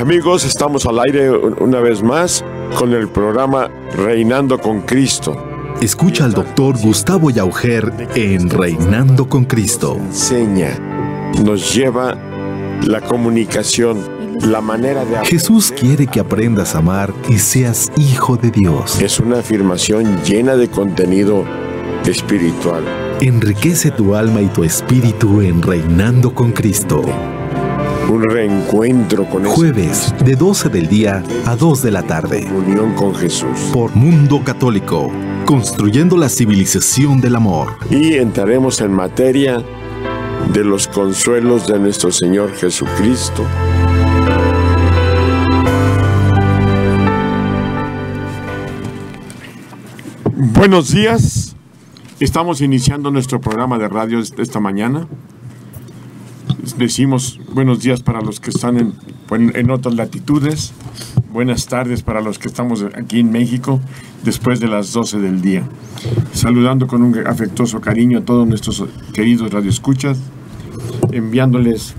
amigos, estamos al aire una vez más con el programa Reinando con Cristo. Escucha al doctor Gustavo Yauger en Reinando con Cristo. Enseña, nos lleva la comunicación, la manera de... Jesús quiere que aprendas a amar y seas hijo de Dios. Es una afirmación llena de contenido espiritual. Enriquece tu alma y tu espíritu en Reinando con Cristo. Un reencuentro con jueves de 12 del día a 2 de la tarde. Unión con Jesús. Por Mundo Católico, construyendo la civilización del amor. Y entraremos en materia de los consuelos de nuestro Señor Jesucristo. Buenos días. Estamos iniciando nuestro programa de radio esta mañana. Decimos buenos días para los que están en otras latitudes. Buenas tardes para los que estamos aquí en México después de las 12 del día. Saludando con un afectuoso cariño a todos nuestros queridos radioescuchas, enviándoles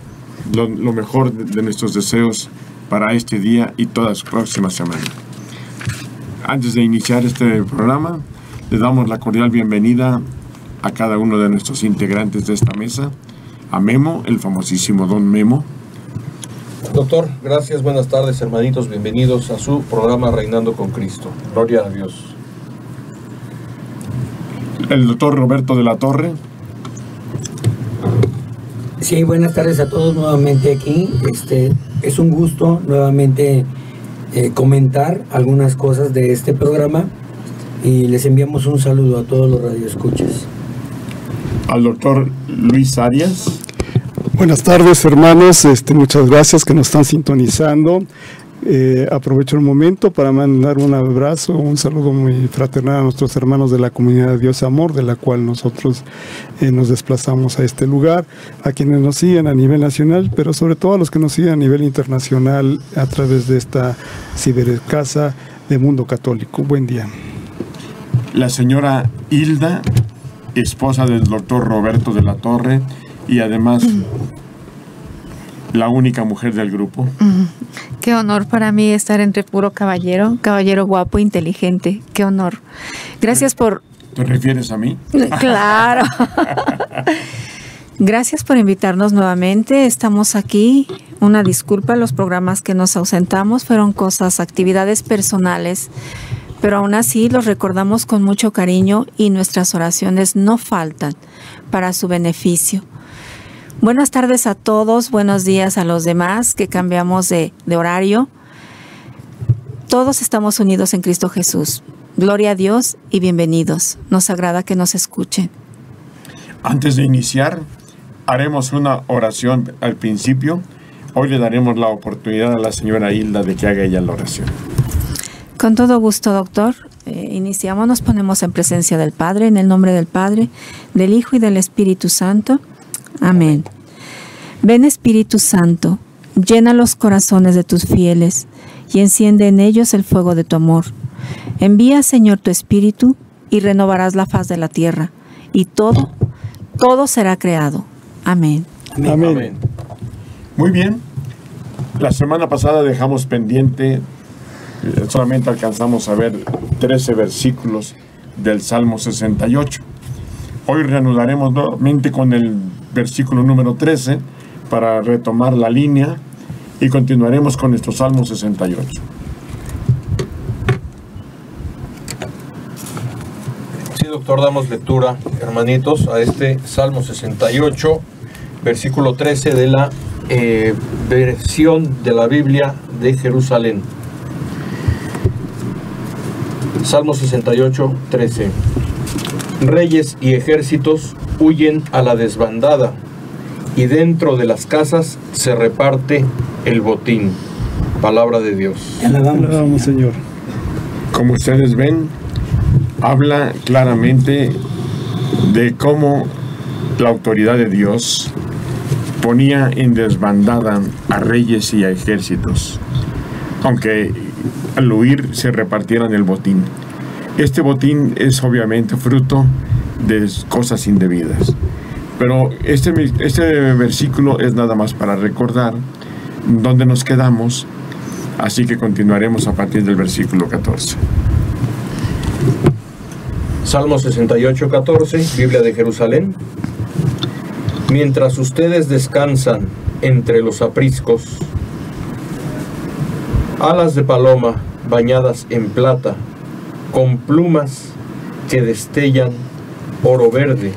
lo mejor de nuestros deseos para este día y toda su próxima semana. Antes de iniciar este programa, le damos la cordial bienvenida a cada uno de nuestros integrantes de esta mesa. A Memo, el famosísimo Don Memo. Doctor, gracias, buenas tardes, hermanitos, bienvenidos a su programa Reinando con Cristo. Gloria a Dios. El doctor Roberto de la Torre. Sí, buenas tardes a todos nuevamente aquí. Es un gusto nuevamente comentar algunas cosas de este programa y les enviamos un saludo a todos los radioescuchas. Al doctor Luis Arias. Buenas tardes, hermanos, muchas gracias que nos están sintonizando. Aprovecho el momento para mandar un abrazo, un saludo muy fraternal a nuestros hermanos de la comunidad de Dios Amor, de la cual nosotros nos desplazamos a este lugar, a quienes nos siguen a nivel nacional, pero sobre todo a los que nos siguen a nivel internacional a través de esta cibercasa de Mundo Católico. Buen día. La señora Hilda, esposa del doctor Roberto de la Torre y además la única mujer del grupo. Qué honor para mí estar entre puro caballero guapo, inteligente. Qué honor. Gracias por... ¿Te refieres a mí? Claro. Gracias por invitarnos nuevamente. Estamos aquí. Una disculpa, los programas que nos ausentamos fueron actividades personales, pero aún así los recordamos con mucho cariño y nuestras oraciones no faltan para su beneficio. Buenas tardes a todos, buenos días a los demás que cambiamos de horario. Todos estamos unidos en Cristo Jesús. Gloria a Dios y bienvenidos. Nos agrada que nos escuchen. Antes de iniciar, haremos una oración al principio. Hoy le daremos la oportunidad a la señora Hilda de que haga ella la oración. Con todo gusto, doctor. Iniciamos, nos ponemos en presencia del Padre, en el nombre del Padre, del Hijo y del Espíritu Santo. Amén. Ven, Espíritu Santo, llena los corazones de tus fieles y enciende en ellos el fuego de tu amor. Envía, Señor, tu Espíritu y renovarás la faz de la tierra, y todo será creado. Amén. Amén. Amén. Muy bien. La semana pasada dejamos pendiente, solamente alcanzamos a ver 13 versículos del Salmo 68. Hoy reanudaremos nuevamente con el versículo número 13 para retomar la línea y continuaremos con nuestro Salmo 68. Sí, doctor, damos lectura, hermanitos, a este Salmo 68, versículo 13 de la versión de la Biblia de Jerusalén. Salmo 68, 13. Reyes y ejércitos huyen a la desbandada, y dentro de las casas se reparte el botín. Palabra de Dios. Alabamos, Señor. Como ustedes ven, habla claramente de cómo la autoridad de Dios ponía en desbandada a reyes y a ejércitos, aunque al huir se repartieran el botín. Este botín es obviamente fruto de cosas indebidas. Pero este versículo es nada más para recordar dónde nos quedamos Así que continuaremos a partir del versículo 14. Salmo 68, 14, Biblia de Jerusalén. Mientras ustedes descansan entre los apriscos, alas de paloma bañadas en plata, con plumas que destellan oro verde.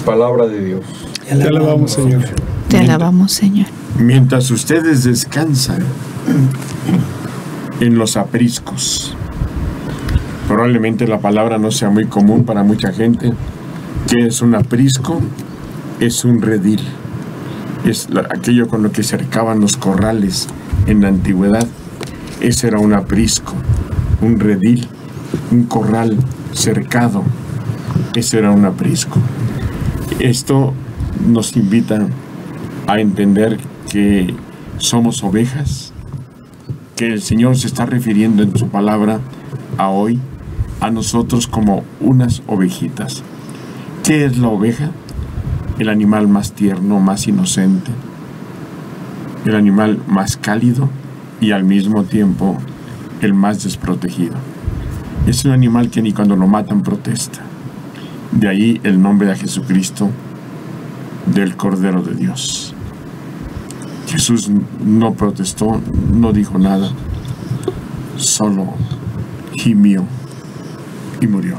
Palabra de Dios. Te alabamos, Señor. Te alabamos, Señor. Mientras ustedes descansan en los apriscos. Probablemente la palabra no sea muy común para mucha gente. ¿Qué es un aprisco? Es un redil. Es aquello con lo que cercaban los corrales en la antigüedad. Ese era un aprisco, un redil, un corral cercado. Ese era un aprisco. Esto nos invita a entender que somos ovejas, que el Señor se está refiriendo en su palabra a hoy, a nosotros como unas ovejitas. ¿Qué es la oveja? El animal más tierno, más inocente, el animal más cálido y al mismo tiempo el más desprotegido. Es un animal que ni cuando lo matan protesta. De ahí el nombre de Jesucristo, del Cordero de Dios. Jesús no protestó, no dijo nada, solo gimió y murió.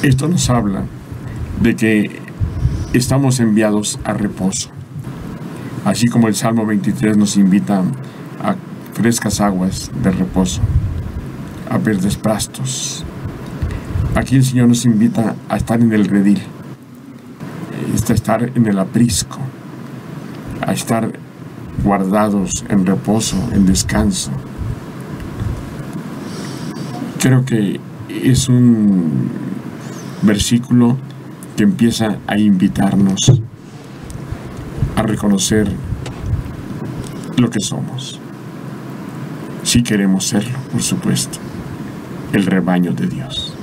Esto nos habla de que estamos enviados a reposo. Así como el Salmo 23 nos invita a frescas aguas de reposo, a verdes pastos. Aquí el Señor nos invita a estar en el redil, a estar en el aprisco, a estar guardados en reposo, en descanso. Creo que es un versículo que empieza a invitarnos a reconocer lo que somos. Si queremos serlo, por supuesto, el rebaño de Dios.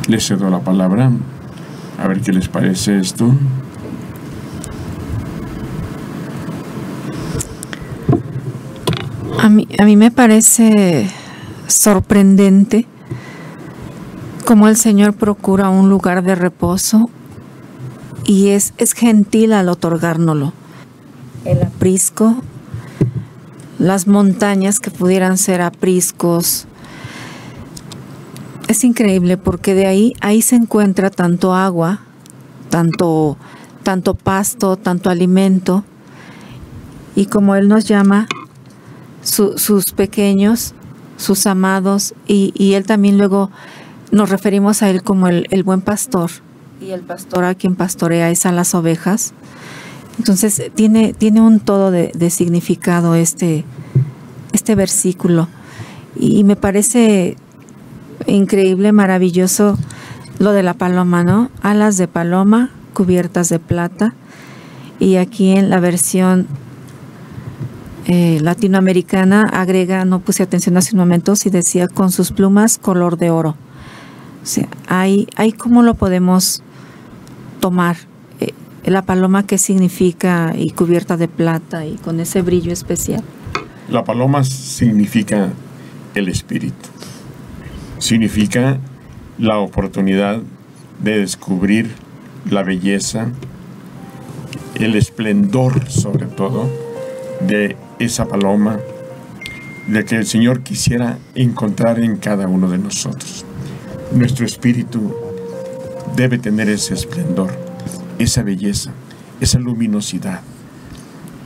Les cedo la palabra, a ver qué les parece esto. A mí me parece sorprendente cómo el Señor procura un lugar de reposo y es gentil al otorgárnoslo. El aprisco, las montañas que pudieran ser apriscos. Es increíble porque de ahí se encuentra tanto agua, tanto pasto, tanto alimento, y como Él nos llama sus pequeños, sus amados, y Él también luego nos referimos a Él como el buen pastor, y el pastor a quien pastorea es a las ovejas. Entonces tiene un todo de significado este versículo, y me parece increíble, maravilloso lo de la paloma, ¿no? Alas de paloma cubiertas de plata, y aquí en la versión latinoamericana agrega, no puse atención hace un momento, si decía con sus plumas color de oro. O sea, hay cómo lo podemos tomar, la paloma, qué significa, y cubierta de plata y con ese brillo especial. La paloma significa el espíritu, significa la oportunidad de descubrir la belleza, el esplendor sobre todo de esa paloma, de que el Señor quisiera encontrar en cada uno de nosotros. Nuestro espíritu debe tener ese esplendor, esa belleza, esa luminosidad,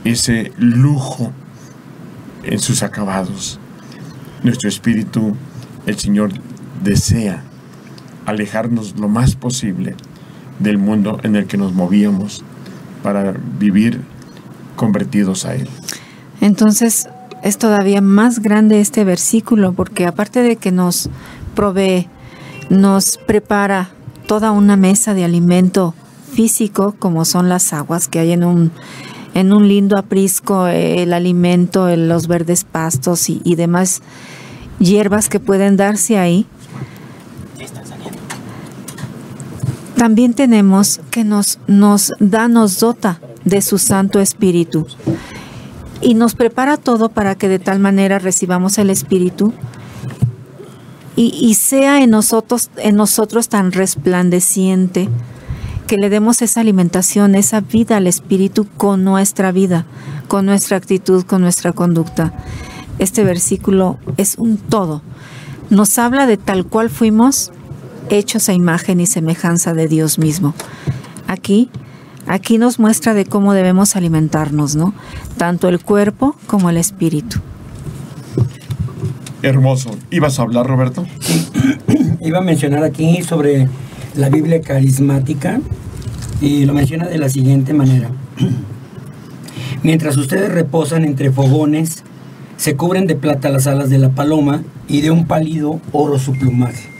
ese lujo en sus acabados. Nuestro espíritu, el Señor desea alejarnos lo más posible del mundo en el que nos movíamos para vivir convertidos a Él. Entonces es todavía más grande este versículo, porque aparte de que nos provee, nos prepara toda una mesa de alimento físico, como son las aguas que hay en un lindo aprisco, el alimento, los verdes pastos y demás hierbas que pueden darse ahí. también tenemos que nos dota de su Santo Espíritu y nos prepara todo para que de tal manera recibamos el Espíritu y sea en nosotros tan resplandeciente que le demos esa alimentación, esa vida al Espíritu con nuestra vida, con nuestra actitud, con nuestra conducta. Este versículo es un todo. Nos habla de tal cual fuimos hechos a imagen y semejanza de Dios mismo. Aquí nos muestra de cómo debemos alimentarnos, ¿no? Tanto el cuerpo como el espíritu. Hermoso. ¿Ibas a hablar, Roberto? Sí. Iba a mencionar aquí sobre la Biblia carismática y lo menciona de la siguiente manera. Mientras ustedes reposan entre fogones, se cubren de plata las alas de la paloma y de un pálido oro su plumaje.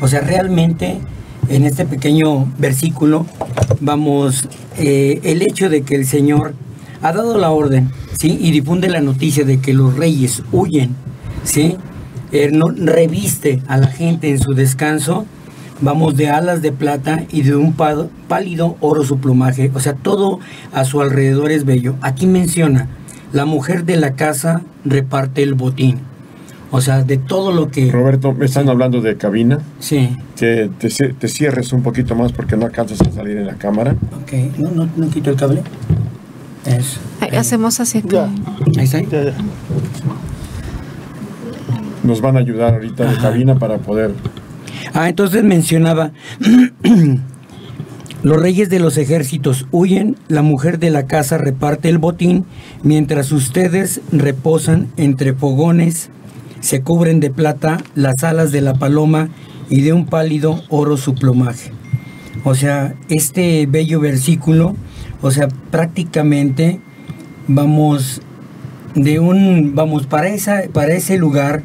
O sea, realmente en este pequeño versículo vamos, el hecho de que el Señor ha dado la orden, ¿sí? Y difunde la noticia de que los reyes huyen, ¿sí? No reviste a la gente en su descanso, vamos, de alas de plata y de un pálido oro su plumaje. O sea, todo a su alrededor es bello. Aquí menciona, la mujer de la casa reparte el botín. O sea, de todo lo que... Roberto, me están hablando de cabina. Sí. Que te cierres un poquito más porque no alcanzas a salir en la cámara. Ok, no quito el cable. Eso. Hacemos así. Ahí está. Ya. Nos van a ayudar ahorita de cabina para poder... Entonces mencionaba, los reyes de los ejércitos huyen, la mujer de la casa reparte el botín, mientras ustedes reposan entre fogones, se cubren de plata las alas de la paloma y de un pálido oro su plumaje. O sea, este bello versículo, o sea, prácticamente vamos para ese lugar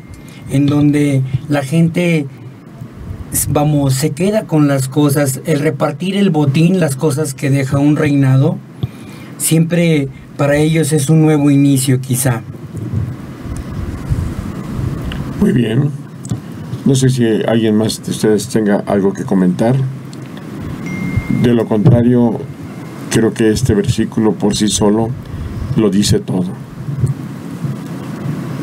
en donde la gente se queda con las cosas, el repartir el botín, las cosas que deja un reinado, siempre para ellos es un nuevo inicio quizá. Muy bien. No sé si alguien más de ustedes tenga algo que comentar. De lo contrario, creo que este versículo por sí solo lo dice todo.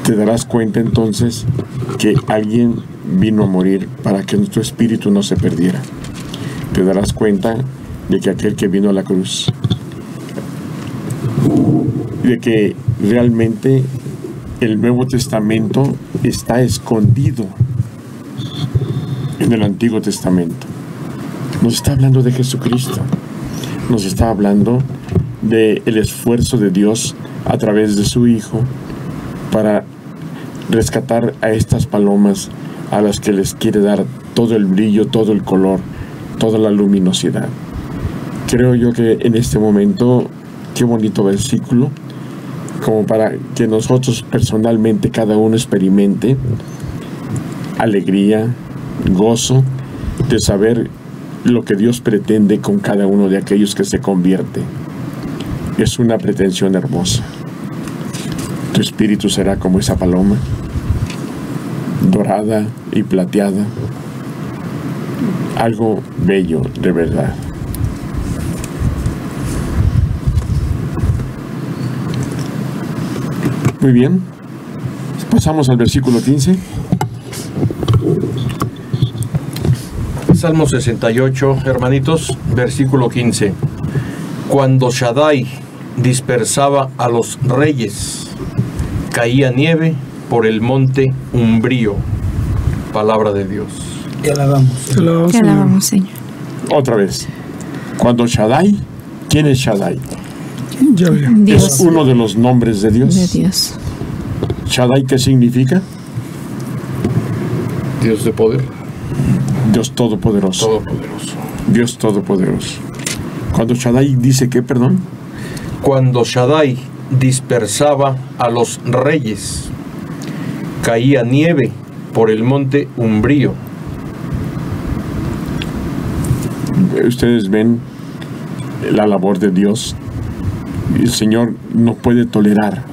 Te darás cuenta entonces que alguien vino a morir para que nuestro espíritu no se perdiera. Te darás cuenta de que aquel que vino a la cruz, de que realmente el Nuevo Testamento está escondido en el Antiguo Testamento. Nos está hablando de Jesucristo. Nos está hablando del esfuerzo de Dios a través de su Hijo para rescatar a estas palomas a las que les quiere dar todo el brillo, todo el color, toda la luminosidad. Creo yo que en este momento, qué bonito versículo, como para que nosotros personalmente cada uno experimente alegría, gozo de saber lo que Dios pretende con cada uno de aquellos que se convierte. Es una pretensión hermosa. Tu espíritu será como esa paloma, dorada y plateada, algo bello de verdad. Muy bien, pasamos al versículo 15. Salmo 68, hermanitos, versículo 15. Cuando Shaddai dispersaba a los reyes, caía nieve por el monte umbrío. Palabra de Dios. Te alabamos. Te alabamos, Señor. Otra vez. Cuando Shaddai, ¿quién es Shaddai? Dios. Es uno de los nombres de Dios. De Dios. Shaddai, ¿qué significa? Dios de poder. Dios todopoderoso. Todopoderoso. Dios todopoderoso. Cuando Shaddai dice ¿qué, perdón? Cuando Shaddai dispersaba a los reyes, caía nieve por el monte umbrío. Ustedes ven la labor de Dios. El Señor no puede tolerar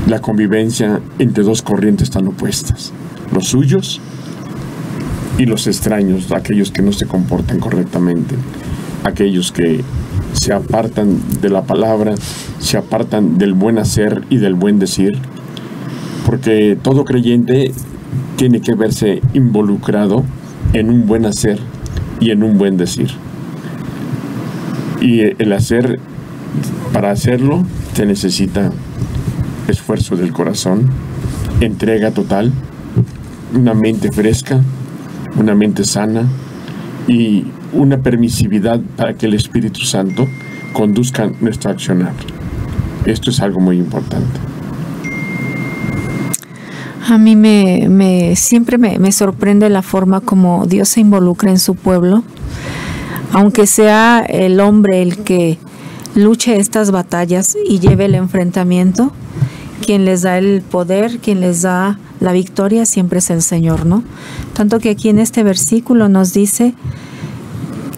la convivencia entre dos corrientes tan opuestas, los suyos y los extraños, aquellos que no se comportan correctamente, aquellos que se apartan de la palabra, se apartan del buen hacer y del buen decir, porque todo creyente tiene que verse involucrado en un buen hacer y en un buen decir. Y el hacer, para hacerlo, se necesita esfuerzo del corazón, entrega total, una mente fresca, una mente sana y una permisividad para que el Espíritu Santo conduzca nuestro accionar. Esto es algo muy importante. A mí siempre me sorprende la forma como Dios se involucra en su pueblo, aunque sea el hombre el que luche estas batallas y lleve el enfrentamiento. Quien les da el poder, quien les da la victoria siempre es el Señor, ¿no? Tanto que aquí en este versículo nos dice: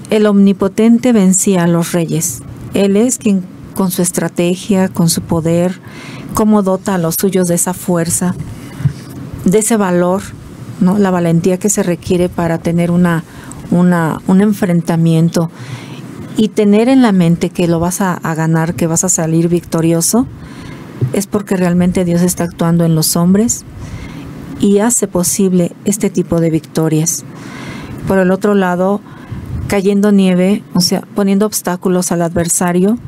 el omnipotente vencía a los reyes. Él es quien, con su estrategia, con su poder, cómo dota a los suyos de esa fuerza, de ese valor, ¿no? La valentía que se requiere para tener un enfrentamiento y tener en la mente que lo vas a ganar, que vas a salir victorioso, es porque realmente Dios está actuando en los hombres y hace posible este tipo de victorias. Por el otro lado, cayendo nieve, o sea, poniendo obstáculos al adversario,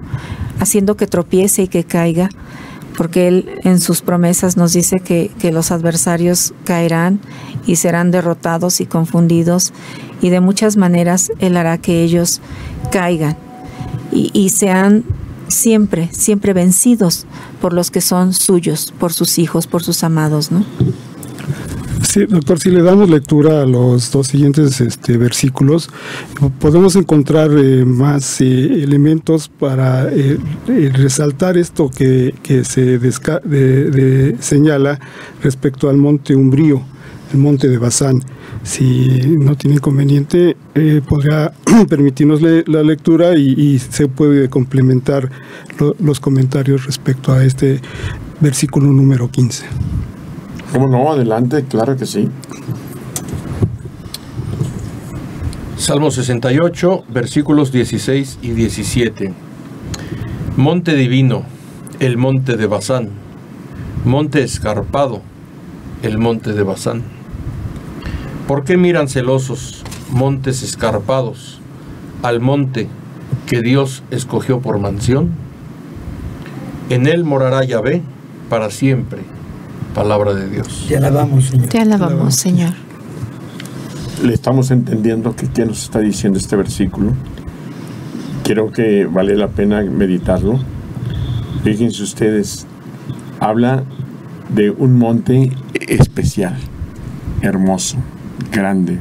haciendo que tropiece y que caiga, porque Él en sus promesas nos dice que los adversarios caerán y serán derrotados y confundidos, y de muchas maneras Él hará que ellos caigan y sean siempre vencidos por los que son suyos, por sus hijos, por sus amados, ¿no? Sí, doctor, si le damos lectura a los dos siguientes versículos, podemos encontrar más elementos para resaltar esto que se señala respecto al monte umbrío, el monte de Basán. Si no tiene inconveniente, podría permitirnos la lectura y se puede complementar los comentarios respecto a este versículo número 15. ¿Cómo no? Adelante, claro que sí. Salmo 68, versículos 16 y 17. Monte divino, el monte de Basán. Monte escarpado, el monte de Basán. ¿Por qué miran celosos, montes escarpados, al monte que Dios escogió por mansión? En él morará Yahvé para siempre. Palabra de Dios. Te alabamos, Señor. Te alabamos, Señor. Le estamos entendiendo qué nos está diciendo este versículo. Creo que vale la pena meditarlo. Fíjense ustedes, habla de un monte especial, hermoso, grande,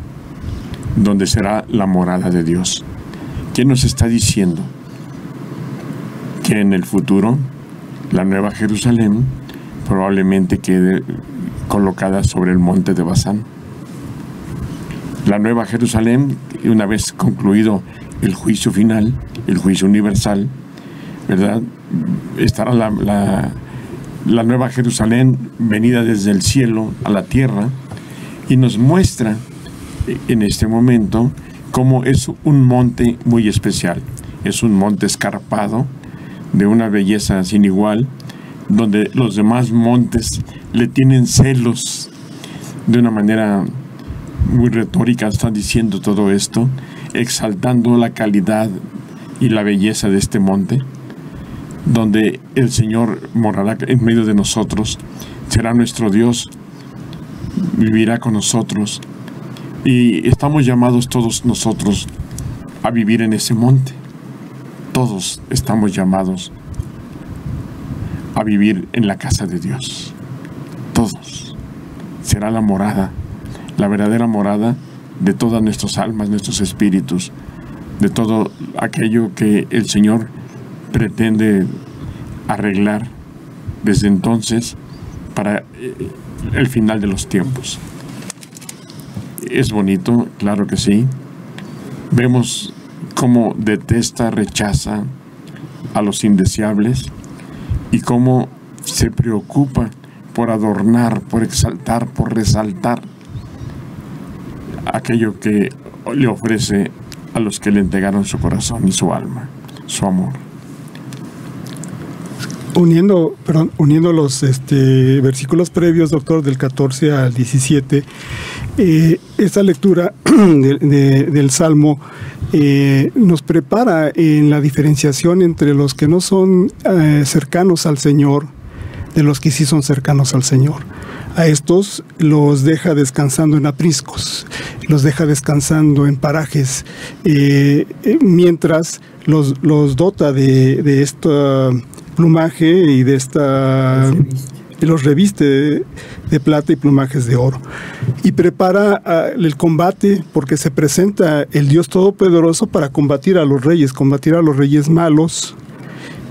donde será la morada de Dios. ¿Qué nos está diciendo? Que en el futuro la Nueva Jerusalén probablemente quede colocada sobre el monte de Basán. La Nueva Jerusalén, una vez concluido el juicio final, el juicio universal, ¿verdad?, estará la Nueva Jerusalén venida desde el cielo a la tierra, y nos muestra en este momento cómo es un monte muy especial. Es un monte escarpado, de una belleza sin igual, donde los demás montes le tienen celos. De una manera muy retórica están diciendo todo esto, exaltando la calidad y la belleza de este monte, donde el Señor morará en medio de nosotros, será nuestro Dios, vivirá con nosotros, y estamos llamados todos nosotros a vivir en ese monte. Todos estamos llamados a vivir en la casa de Dios. Todos. Será la morada, la verdadera morada de todas nuestras almas, nuestros espíritus, de todo aquello que el Señor pretende arreglar desde entonces para el final de los tiempos. Es bonito, claro que sí. Vemos cómo detesta, rechaza a los indeseables, y cómo se preocupa por adornar, por exaltar, por resaltar aquello que le ofrece a los que le entregaron su corazón y su alma, su amor. Uniendo los versículos previos, doctor, del 14 al 17, esta lectura del Salmo nos prepara en la diferenciación entre los que no son cercanos al Señor, de los que sí son cercanos al Señor. A estos los deja descansando en apriscos, los deja descansando en parajes, mientras los dota de esta plumaje y los reviste de plata y plumajes de oro, y prepara el combate, porque se presenta el Dios Todopoderoso para combatir a los reyes malos,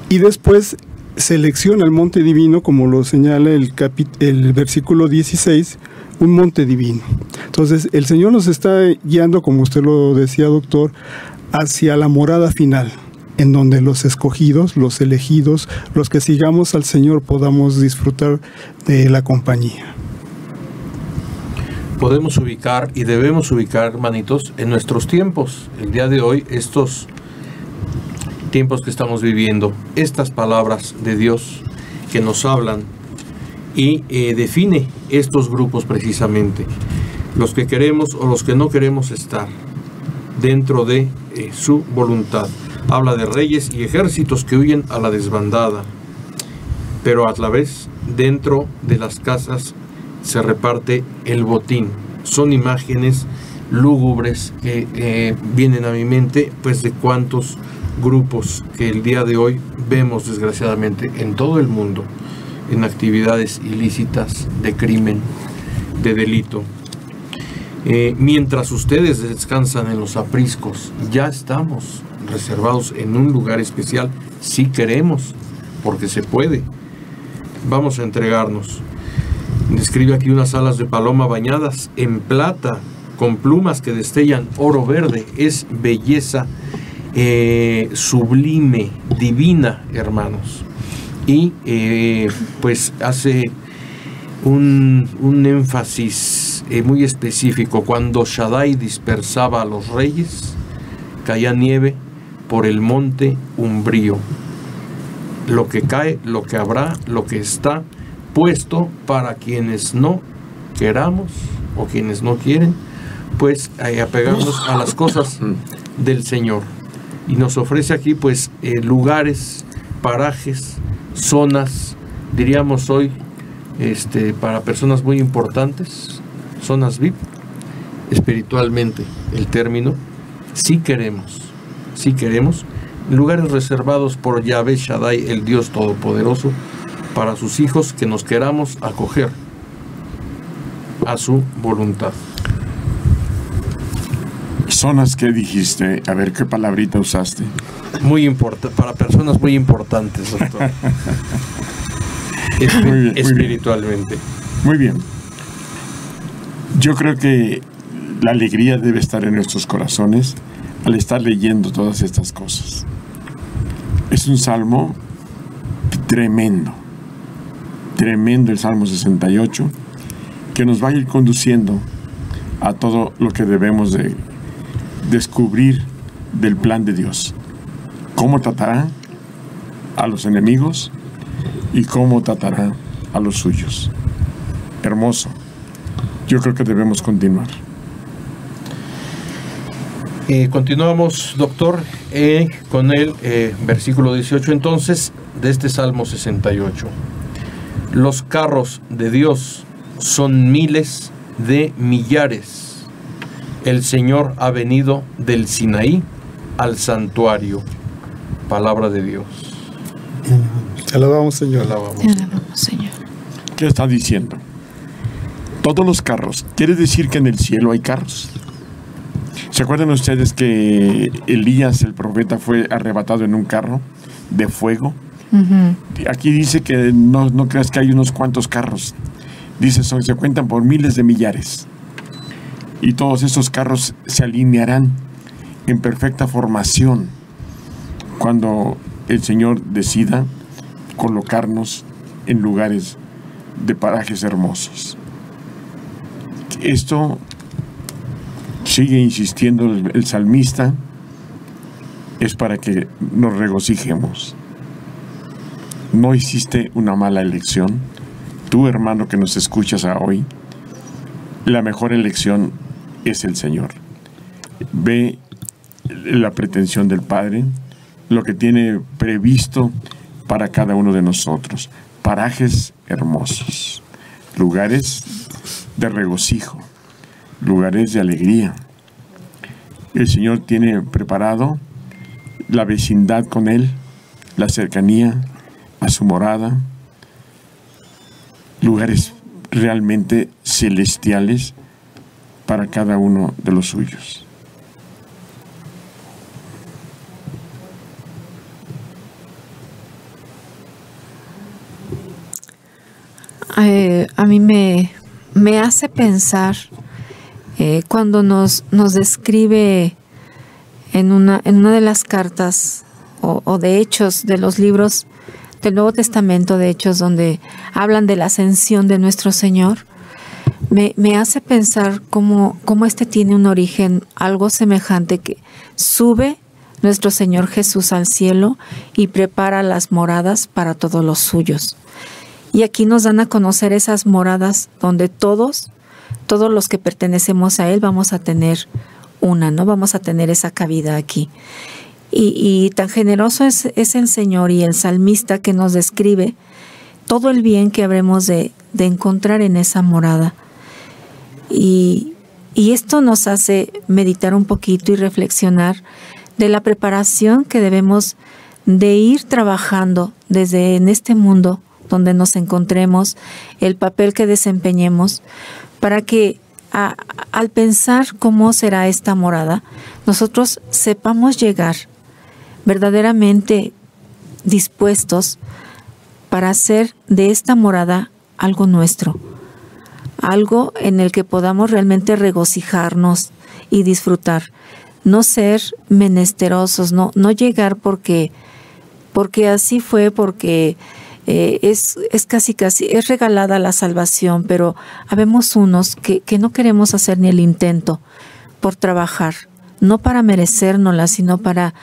y después selecciona el monte divino, como lo señala el versículo 16, un monte divino. Entonces el Señor nos está guiando, como usted lo decía, doctor, hacia la morada final, en donde los escogidos, los elegidos, los que sigamos al Señor podamos disfrutar de la compañía. Podemos ubicar y debemos ubicar, hermanitos, en nuestros tiempos, el día de hoy, estos tiempos que estamos viviendo, estas palabras de Dios que nos hablan y define estos grupos precisamente, los que queremos o los que no queremos estar dentro de su voluntad. Habla de reyes y ejércitos que huyen a la desbandada, pero a la vez dentro de las casas se reparte el botín. Son imágenes lúgubres que vienen a mi mente, pues, de cuántos grupos que el día de hoy vemos desgraciadamente en todo el mundo, en actividades ilícitas, de crimen, de delito. Mientras ustedes descansan en los apriscos, ya estamos reservados en un lugar especial, si queremos, porque se puede. Vamos a entregarnos. Describe aquí unas alas de paloma bañadas en plata, con plumas que destellan oro verde. Es belleza sublime, divina, hermanos. Y pues hace un énfasis muy específico. Cuando Shaddai dispersaba a los reyes, caía nieve por el monte umbrío. Lo que cae, lo que habrá, lo que está puesto para quienes no queramos o quienes no quieren, pues apegarnos a las cosas del Señor. Y nos ofrece aquí pues lugares, parajes, zonas, diríamos hoy, para personas muy importantes, zonas VIP, espiritualmente el término, si queremos, lugares reservados por Yahvé Shaddai, el Dios Todopoderoso, para sus hijos que nos queramos acoger a su voluntad. Zonas que dijiste, a ver qué palabrita usaste. Muy importante, para personas muy importantes, doctor. Espiritualmente. Muy bien. Yo creo que la alegría debe estar en nuestros corazones al estar leyendo todas estas cosas. Es un salmo tremendo el Salmo 68, que nos va a ir conduciendo a todo lo que debemos de descubrir del plan de Dios. Cómo tratará a los enemigos y cómo tratará a los suyos. Hermoso. Yo creo que debemos continuar. Continuamos, doctor, con el versículo 18 entonces de este Salmo 68. Los carros de Dios son miles de millares. El Señor ha venido del Sinaí al santuario. Palabra de Dios. Te alabamos, Señor. Te alabamos, Señor. ¿Qué está diciendo? Todos los carros. ¿Quiere decir que en el cielo hay carros? ¿Se acuerdan ustedes que Elías, el profeta, fue arrebatado en un carro de fuego? Uh-huh. Aquí dice que no creas que hay unos cuantos carros. Dice, se cuentan por miles de millares. Y todos esos carros se alinearán en perfecta formación cuando el Señor decida colocarnos en lugares de parajes hermosos. Esto sigue insistiendo el salmista, es para que nos regocijemos. No hiciste una mala elección. Tú, hermano, que nos escuchas hoy, la mejor elección es el Señor. Ve la pretensión del Padre, lo que tiene previsto para cada uno de nosotros. Parajes hermosos, lugares de regocijo, lugares de alegría. El Señor tiene preparado la vecindad con Él, la cercanía a su morada, lugares realmente celestiales para cada uno de los suyos. A mí me hace pensar cuando nos describe en una de las cartas o de Hechos, de los libros del Nuevo Testamento, de Hechos, donde hablan de la ascensión de nuestro Señor. Me hace pensar cómo tiene un origen algo semejante, que sube nuestro Señor Jesús al cielo y prepara las moradas para todos los suyos. Y aquí nos dan a conocer esas moradas donde todos los que pertenecemos a Él vamos a tener ¿no? Vamos a tener esa cabida aquí. Y tan generoso es el Señor y el salmista, que nos describe todo el bien que habremos de encontrar en esa morada. Y esto nos hace meditar un poquito y reflexionar de la preparación que debemos de ir trabajando desde en este mundo donde nos encontremos, el papel que desempeñemos, para que al pensar cómo será esta morada, nosotros sepamos llegar verdaderamente dispuestos para hacer de esta morada algo nuestro, algo en el que podamos realmente regocijarnos y disfrutar, no ser menesterosos, no llegar porque así fue, porque es casi es regalada la salvación, pero habemos unos que no queremos hacer ni el intento por trabajar, no para merecérnosla, sino para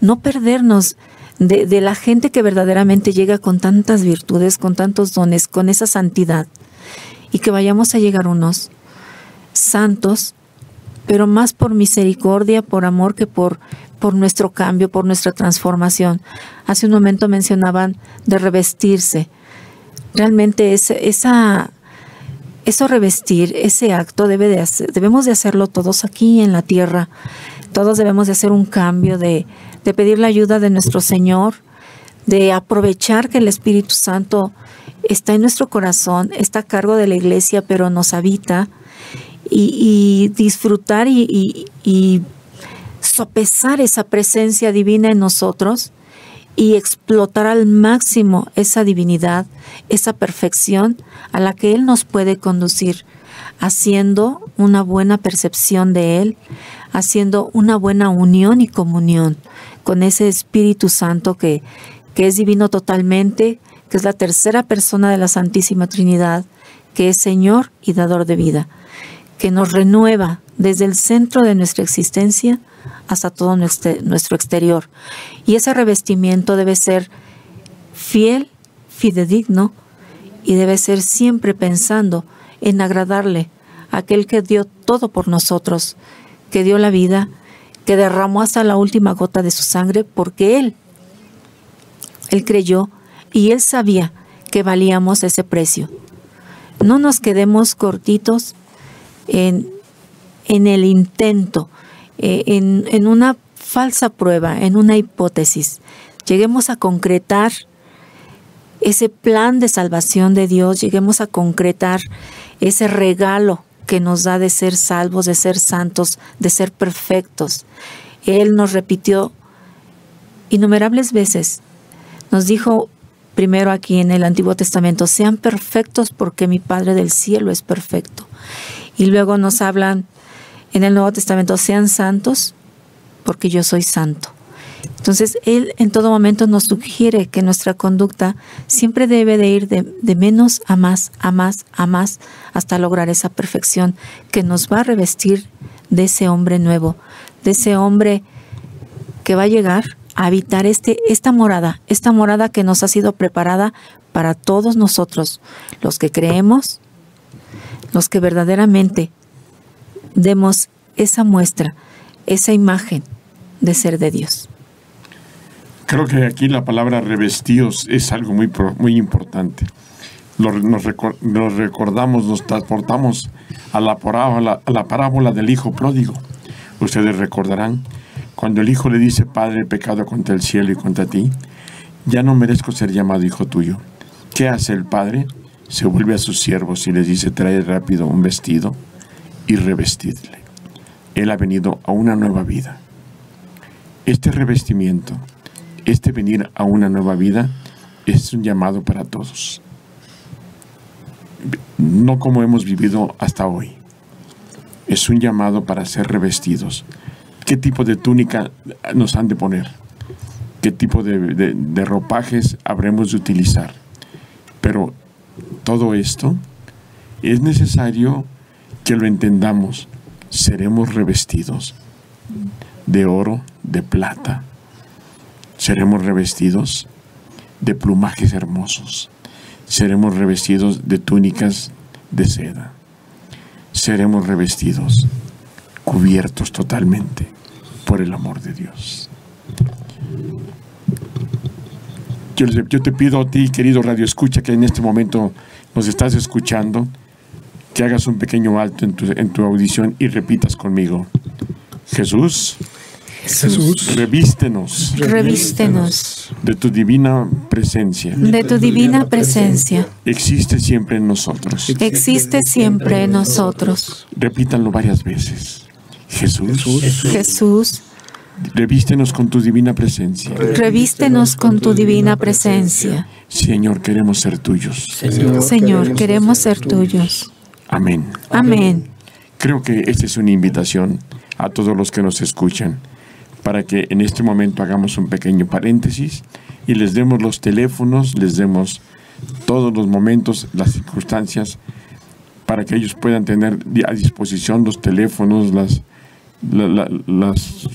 no perdernos de la gente que verdaderamente llega con tantas virtudes, con tantos dones, con esa santidad, y que vayamos a llegar unos santos, pero más por misericordia, por amor, que por nuestro cambio, por nuestra transformación. Hace un momento mencionaban de revestirse. Realmente eso revestir, ese acto debemos de hacerlo todos aquí en la tierra. Todos debemos de hacer un cambio, de pedir la ayuda de nuestro Señor, de aprovechar que el Espíritu Santo está en nuestro corazón, está a cargo de la iglesia, pero nos habita, y disfrutar y sopesar esa presencia divina en nosotros y explotar al máximo esa divinidad, esa perfección a la que Él nos puede conducir, haciendo una buena percepción de Él, haciendo una buena unión y comunión con ese Espíritu Santo que es divino totalmente, que es la tercera persona de la Santísima Trinidad, que es Señor y dador de vida, que nos renueva desde el centro de nuestra existencia hasta todo nuestro exterior. Y ese revestimiento debe ser fiel, fidedigno, y debe ser siempre pensando en agradarle a aquel que dio todo por nosotros, que dio la vida, que derramó hasta la última gota de su sangre, porque Él creyó y Él sabía que valíamos ese precio. No nos quedemos cortitos en el intento, en una falsa prueba, en una hipótesis. Lleguemos a concretar ese plan de salvación de Dios, lleguemos a concretar ese regalo que nos da de ser salvos, de ser santos, de ser perfectos. Él nos repitió innumerables veces, nos dijo primero aquí en el Antiguo Testamento: sean perfectos porque mi Padre del cielo es perfecto. Y luego nos hablan en el Nuevo Testamento: sean santos porque yo soy santo. Entonces Él en todo momento nos sugiere que nuestra conducta siempre debe de ir de menos a más, a más, a más, hasta lograr esa perfección que nos va a revestir de ese hombre nuevo, de ese hombre que va a llegar a habitar esta morada que nos ha sido preparada para todos nosotros, los que creemos, los que verdaderamente demos esa muestra, esa imagen de ser de Dios. Creo que aquí la palabra revestidos es algo muy importante. Nos recordamos, nos transportamos a la parábola del hijo pródigo. Ustedes recordarán cuando el hijo le dice: Padre, he pecado contra el cielo y contra ti, ya no merezco ser llamado hijo tuyo. ¿Qué hace el padre? Se vuelve a sus siervos y les dice: trae rápido un vestido y revestidle. Él ha venido a una nueva vida. Este revestimiento, este venir a una nueva vida, es un llamado para todos. No como hemos vivido hasta hoy. Es un llamado para ser revestidos. ¿Qué tipo de túnica nos han de poner? ¿Qué tipo de ropajes habremos de utilizar? Pero todo esto es necesario que lo entendamos. Seremos revestidos de oro, de plata. Seremos revestidos de plumajes hermosos. Seremos revestidos de túnicas de seda. Seremos revestidos, cubiertos totalmente por el amor de Dios. Yo te pido a ti, querido Radio Escucha, que en este momento nos estás escuchando, que hagas un pequeño alto en tu audición y repitas conmigo: Jesús, revístenos de tu divina presencia. De tu divina presencia. Existe siempre en nosotros. Existe siempre en nosotros. Repítanlo varias veces. Jesús, revístenos con tu divina presencia. Revístenos con tu divina presencia. Señor, queremos ser tuyos. Señor, queremos ser tuyos. Amén. Amén. Creo que esta es una invitación a todos los que nos escuchan, para que en este momento hagamos un pequeño paréntesis y les demos los teléfonos, les demos todos los momentos, las circunstancias, para que ellos puedan tener a disposición los teléfonos, las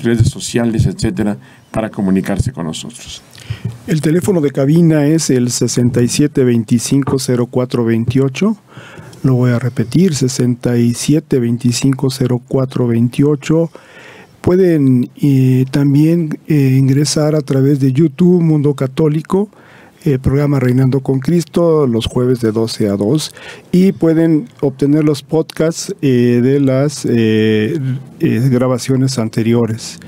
redes sociales, etcétera, para comunicarse con nosotros. El teléfono de cabina es el 6725-0428. Lo voy a repetir: 6725-0428. Pueden también ingresar a través de YouTube, Mundo Católico, programa Reinando con Cristo, los jueves de 12 a 2. Y pueden obtener los podcasts de las grabaciones anteriores.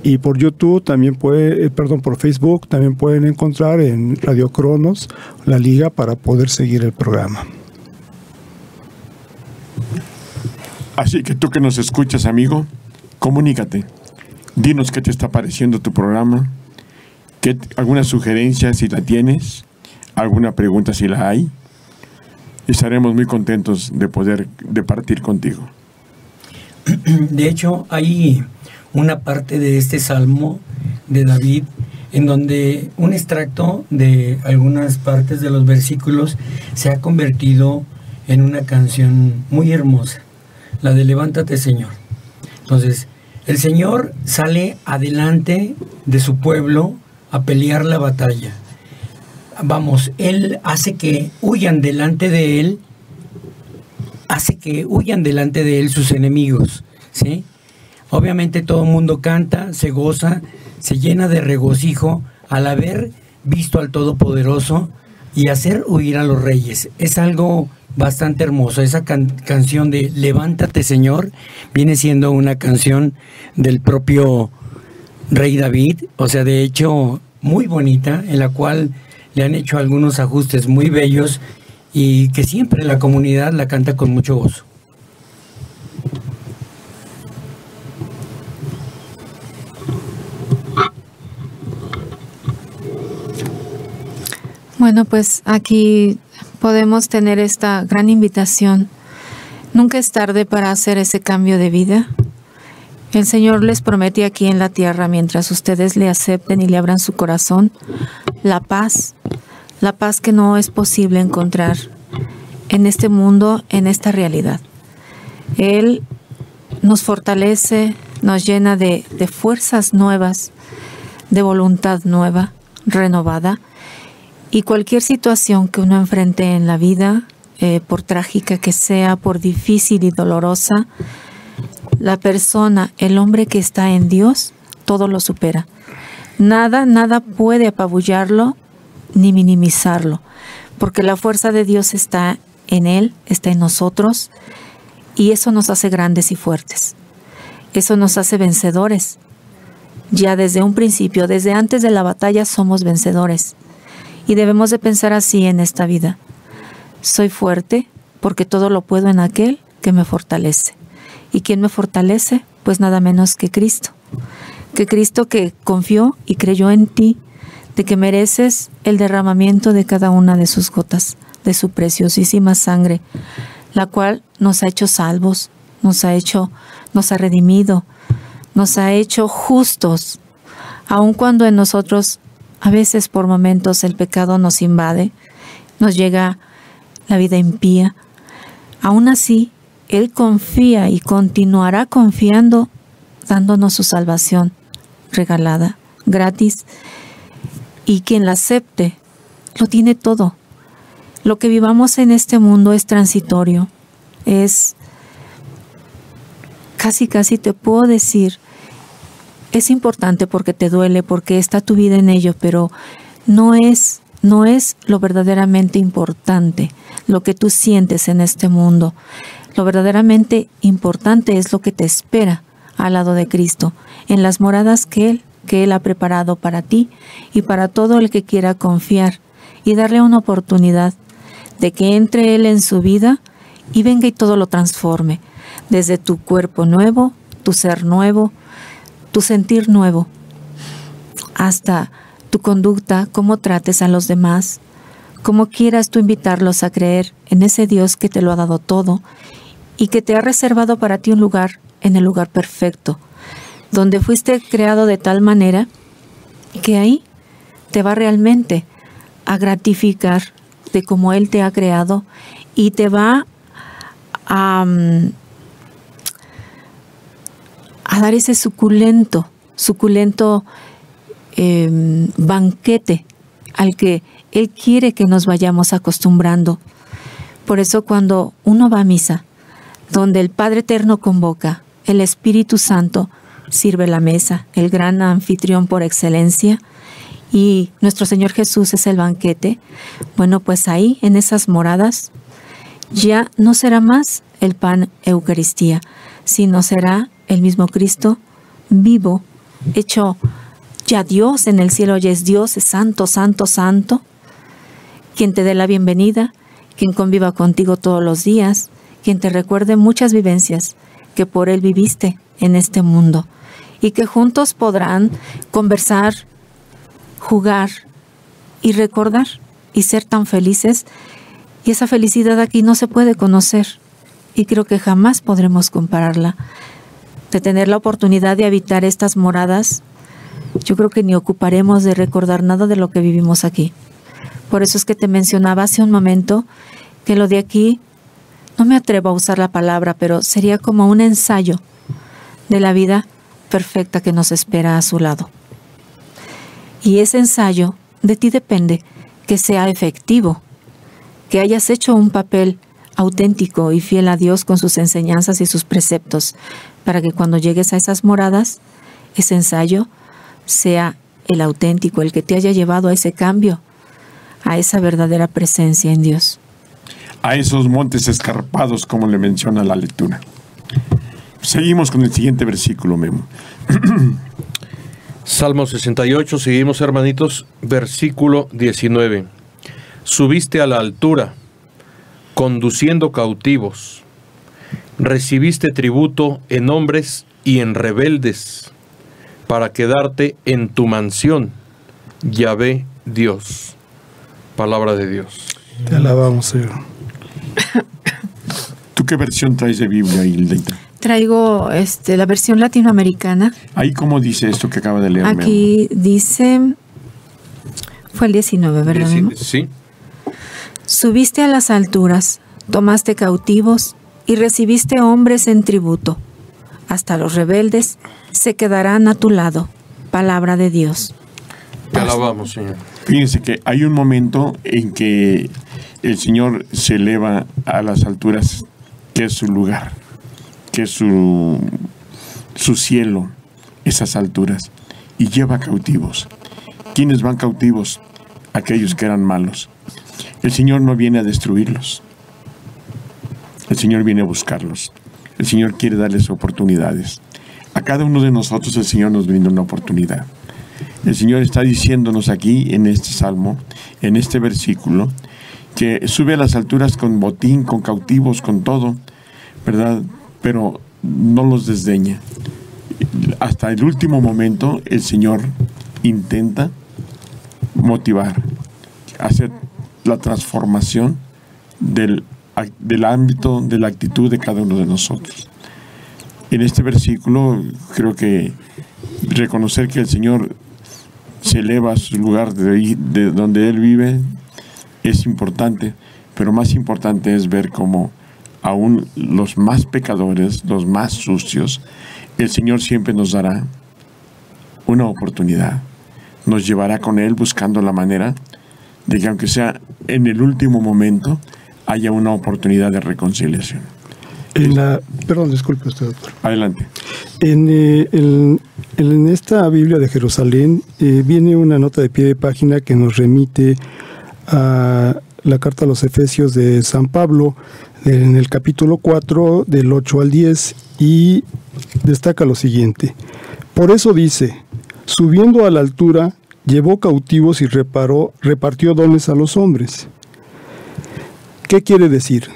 Y por YouTube también por Facebook también pueden encontrar en Radio Cronos la liga para poder seguir el programa. Así que tú que nos escuchas, amigo, comunícate. Dinos qué te está pareciendo tu programa, alguna sugerencia si la tienes, alguna pregunta si la hay. Estaremos muy contentos de poder departir contigo. De hecho, hay una parte de este salmo de David en donde un extracto de algunas partes de los versículos se ha convertido en una canción muy hermosa, la de Levántate, Señor. Entonces, el Señor sale adelante de su pueblo a pelear la batalla. Vamos, Él hace que huyan delante de Él, sus enemigos, ¿sí? Obviamente todo el mundo canta, se goza, se llena de regocijo al haber visto al Todopoderoso y hacer huir a los reyes. Es algo bastante hermoso. Esa canción de Levántate, Señor, viene siendo una canción del propio Rey David, o sea, de hecho, muy bonita, en la cual le han hecho algunos ajustes muy bellos y que siempre la comunidad la canta con mucho gozo. Bueno, pues aquí podemos tener esta gran invitación. Nunca es tarde para hacer ese cambio de vida. El Señor les promete aquí en la tierra, mientras ustedes le acepten y le abran su corazón, la paz que no es posible encontrar en este mundo, en esta realidad. Él nos fortalece, nos llena de fuerzas nuevas, de voluntad nueva, renovada. Y cualquier situación que uno enfrente en la vida, por trágica que sea, por difícil y dolorosa, la persona, el hombre que está en Dios, todo lo supera. Nada puede apabullarlo ni minimizarlo, porque la fuerza de Dios está en Él, está en nosotros, y eso nos hace grandes y fuertes. Eso nos hace vencedores. Ya desde un principio, desde antes de la batalla, somos vencedores. Y debemos de pensar así en esta vida. Soy fuerte porque todo lo puedo en aquel que me fortalece. ¿Y quién me fortalece? Pues nada menos que Cristo. Que Cristo que confió y creyó en ti, de que mereces el derramamiento de cada una de sus gotas, de su preciosísima sangre, la cual nos ha hecho salvos, nos ha redimido, nos ha hecho justos, aun cuando en nosotros a veces por momentos el pecado nos invade, nos llega la vida impía. Aún así, Él confía y continuará confiando, dándonos su salvación regalada, gratis. Y quien la acepte, lo tiene todo. Lo que vivamos en este mundo es transitorio. Es casi te puedo decir, es importante porque te duele, porque está tu vida en ello, pero no es lo verdaderamente importante, lo que tú sientes en este mundo. Lo verdaderamente importante es lo que te espera al lado de Cristo, en las moradas que Él ha preparado para ti y para todo el que quiera confiar y darle una oportunidad de que entre Él en su vida y venga y todo lo transforme, desde tu cuerpo nuevo, tu ser nuevo, tu sentir nuevo, hasta tu conducta, cómo trates a los demás, cómo quieras tú invitarlos a creer en ese Dios que te lo ha dado todo y que te ha reservado para ti un lugar en el lugar perfecto, donde fuiste creado de tal manera que ahí te va realmente a gratificar de cómo Él te ha creado y te va a dar ese suculento banquete al que Él quiere que nos vayamos acostumbrando. Por eso cuando uno va a misa, donde el Padre Eterno convoca, el Espíritu Santo sirve la mesa, el gran anfitrión por excelencia, y nuestro Señor Jesús es el banquete, bueno, pues ahí, en esas moradas, ya no será más el pan Eucaristía, sino será el mismo Cristo vivo, hecho ya Dios en el cielo, ya es Dios, es santo, santo, santo, quien te dé la bienvenida, quien conviva contigo todos los días, quien te recuerde muchas vivencias que por Él viviste en este mundo y que juntos podrán conversar, jugar y recordar y ser tan felices. Y esa felicidad aquí no se puede conocer y creo que jamás podremos compararla. De tener la oportunidad de habitar estas moradas, yo creo que ni ocuparemos de recordar nada de lo que vivimos aquí. Por eso es que te mencionaba hace un momento que lo de aquí, no me atrevo a usar la palabra, pero sería como un ensayo de la vida perfecta que nos espera a su lado. Y ese ensayo de ti depende que sea efectivo, que hayas hecho un papel auténtico y fiel a Dios con sus enseñanzas y sus preceptos, para que cuando llegues a esas moradas, ese ensayo sea el auténtico, el que te haya llevado a ese cambio, a esa verdadera presencia en Dios. A esos montes escarpados, como le menciona la lectura. Seguimos con el siguiente versículo, Memo. Salmo 68, seguimos, hermanitos, versículo 19. Subiste a la altura, conduciendo cautivos. Recibiste tributo en hombres y en rebeldes, para quedarte en tu mansión, Yahvé Dios. Palabra de Dios. Te alabamos, Señor. ¿Tú qué versión traes de Biblia, Hildeita? Traigo la versión latinoamericana. Ahí, ¿cómo dice esto que acaba de leer? Aquí dice, fue el 19, ¿verdad? Sí. Subiste a las alturas, tomaste cautivos y recibiste hombres en tributo. hasta los rebeldes se quedarán a tu lado. Palabra de Dios. Te alabamos, Señor. Fíjense que hay un momento en que el Señor se eleva a las alturas, que es su lugar, que es su cielo, esas alturas, y lleva cautivos. ¿Quiénes van cautivos? Aquellos que eran malos. El Señor no viene a destruirlos. El Señor viene a buscarlos. El Señor quiere darles oportunidades. A cada uno de nosotros el Señor nos brinda una oportunidad. El Señor está diciéndonos aquí en este salmo, en este versículo, que sube a las alturas con botín, con cautivos, con todo, ¿verdad? Pero no los desdeña. Hasta el último momento el Señor intenta motivar, hacer la transformación del ámbito, de la actitud de cada uno de nosotros. En este versículo creo que reconocer que el Señor se eleva a su lugar de donde Él vive es importante, pero más importante es ver cómo aún los más pecadores, los más sucios, el Señor siempre nos dará una oportunidad. Nos llevará con Él buscando la manera de que, aunque sea en el último momento, haya una oportunidad de reconciliación. Perdón, disculpe usted, doctor. Adelante. En esta Biblia de Jerusalén viene una nota de pie de página que nos remite a la carta a los Efesios de San Pablo, en el capítulo 4, del 8 al 10, y destaca lo siguiente. Por eso dice, subiendo a la altura, llevó cautivos y repartió dones a los hombres. ¿Qué quiere decir?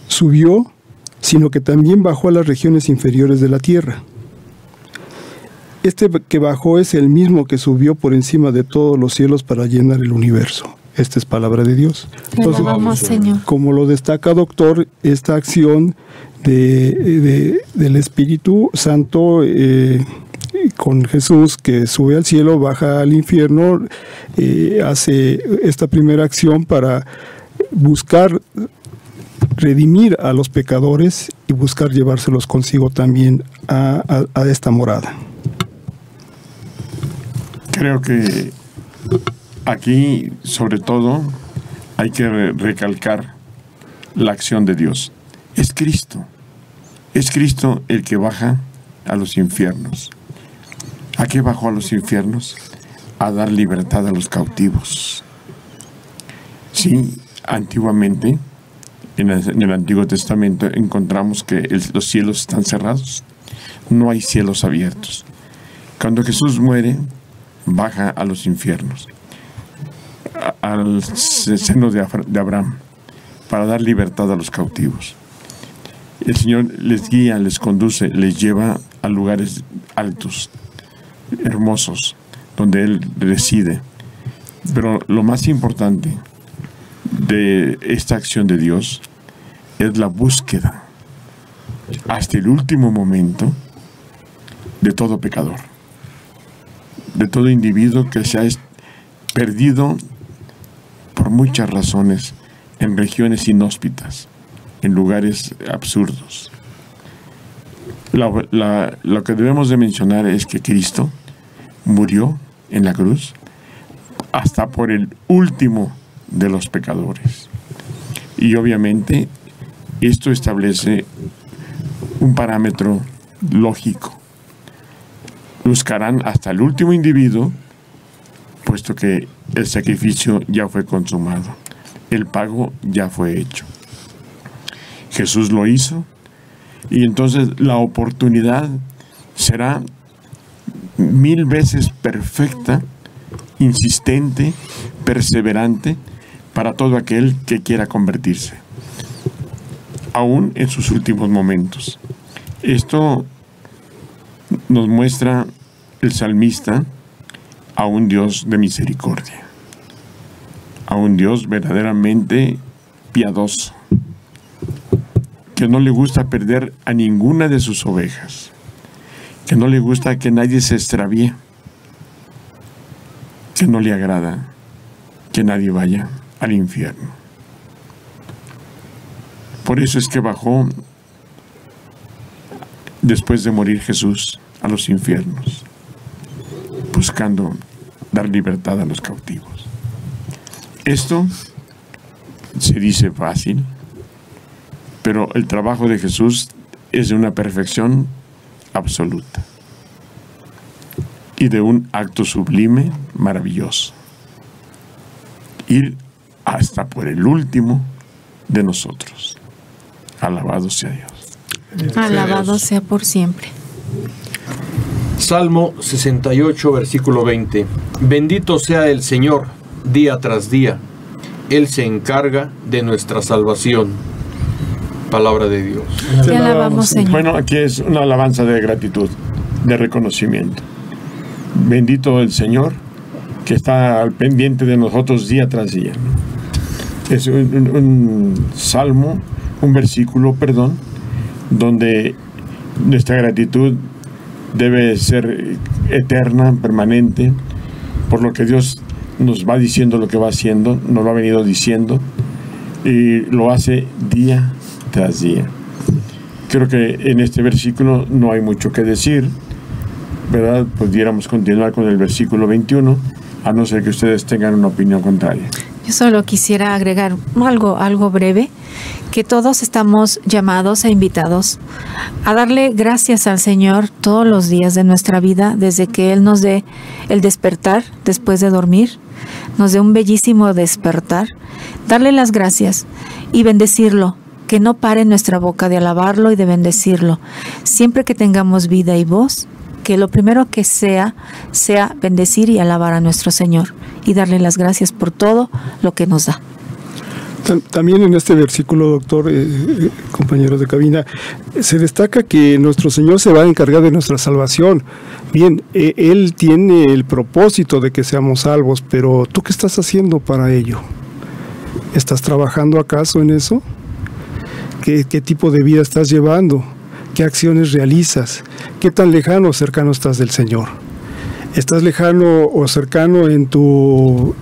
Subió, sino que también bajó a las regiones inferiores de la tierra. Este que bajó es el mismo que subió por encima de todos los cielos para llenar el universo. Esta es palabra de Dios. Entonces, alabamos, Señor. Como lo destaca, doctor, esta acción del Espíritu Santo con Jesús, que sube al cielo, baja al infierno, hace esta primera acción para buscar redimir a los pecadores y buscar llevárselos consigo también a esta morada. Creo que aquí, sobre todo, hay que recalcar la acción de Dios. Es Cristo el que baja a los infiernos. ¿A qué bajó a los infiernos? A dar libertad a los cautivos. Sí, antiguamente, en el Antiguo Testamento, encontramos que los cielos están cerrados. No hay cielos abiertos. Cuando Jesús muere, baja a los infiernos, al seno de Abraham, para dar libertad a los cautivos. El Señor les guía, les conduce, les lleva a lugares altos, hermosos, donde Él reside. Pero lo más importante de esta acción de Dios es la búsqueda hasta el último momento de todo pecador, de todo individuo que se ha perdido por muchas razones en regiones inhóspitas, en lugares absurdos. Lo que debemos de mencionar es que Cristo murió en la cruz hasta por el último de los pecadores. Y obviamente esto establece un parámetro lógico. Buscarán hasta el último individuo, puesto que el sacrificio ya fue consumado, el pago ya fue hecho. Jesús lo hizo, y entonces la oportunidad será 1000 veces perfecta, insistente, perseverante para todo aquel que quiera convertirse, aún en sus últimos momentos. Esto nos muestra el salmista a un Dios de misericordia, a un Dios verdaderamente piadoso, que no le gusta perder a ninguna de sus ovejas, que no le gusta que nadie se extravíe, que no le agrada que nadie vaya al infierno. Por eso es que bajó después de morir Jesús, a los infiernos, buscando dar libertad a los cautivos. Esto se dice fácil, pero el trabajo de Jesús es de una perfección absoluta y de un acto sublime, maravilloso. Ir hasta por el último de nosotros. Alabado sea Dios. Alabado sea por siempre. Salmo 68, versículo 20. Bendito sea el Señor, día tras día. Él se encarga de nuestra salvación. Palabra de Dios. Te alabamos, Señor. Bueno, aquí es una alabanza de gratitud, de reconocimiento. Bendito el Señor, que está al pendiente de nosotros día tras día. Es un salmo, un versículo, donde nuestra gratitud debe ser eterna, permanente, por lo que Dios nos va diciendo lo que va haciendo, nos lo ha venido diciendo, y lo hace día tras día. Creo que en este versículo no hay mucho que decir, ¿verdad? Pudiéramos continuar con el versículo 21, a no ser que ustedes tengan una opinión contraria. Yo solo quisiera agregar algo breve, que todos estamos llamados e invitados a darle gracias al Señor todos los días de nuestra vida, desde que Él nos dé el despertar después de dormir, nos dé un bellísimo despertar, darle las gracias y bendecirlo, que no pare nuestra boca de alabarlo y de bendecirlo. Siempre que tengamos vida y voz, que lo primero que sea bendecir y alabar a nuestro Señor y darle las gracias por todo lo que nos da. También en este versículo, doctor, compañeros de cabina, se destaca que nuestro Señor se va a encargar de nuestra salvación. Bien, Él tiene el propósito de que seamos salvos, pero ¿tú qué estás haciendo para ello? ¿Estás trabajando acaso en eso? ¿Qué tipo de vida estás llevando? ¿Qué acciones realizas? ¿Qué tan lejano o cercano estás del Señor? ¿Estás lejano o cercano en tu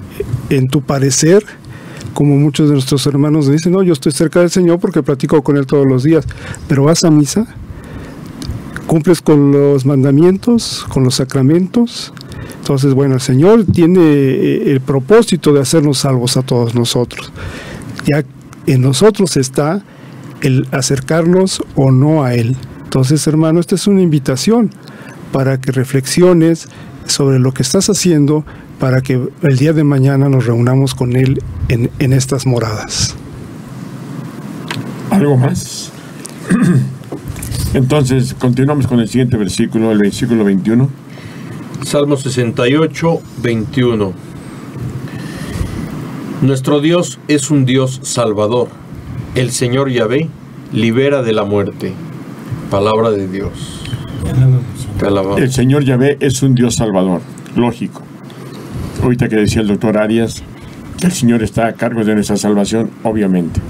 parecer? Como muchos de nuestros hermanos dicen, no, yo estoy cerca del Señor porque platico con Él todos los días. ¿Pero vas a misa? ¿Cumples con los mandamientos, con los sacramentos? Entonces, bueno, el Señor tiene el propósito de hacernos salvos a todos nosotros. Ya en nosotros está el acercarnos o no a Él. Entonces, hermano, esta es una invitación para que reflexiones sobre lo que estás haciendo para que el día de mañana nos reunamos con Él en estas moradas. ¿Algo más? Entonces, continuamos con el siguiente versículo, el versículo 21. Salmo 68, 21. Nuestro Dios es un Dios salvador. El Señor Yahvé libera de la muerte. Palabra de Dios. Te alabamos. El Señor Yahvé es un Dios salvador, lógico. Ahorita que decía el doctor Arias, que el Señor está a cargo de nuestra salvación, obviamente.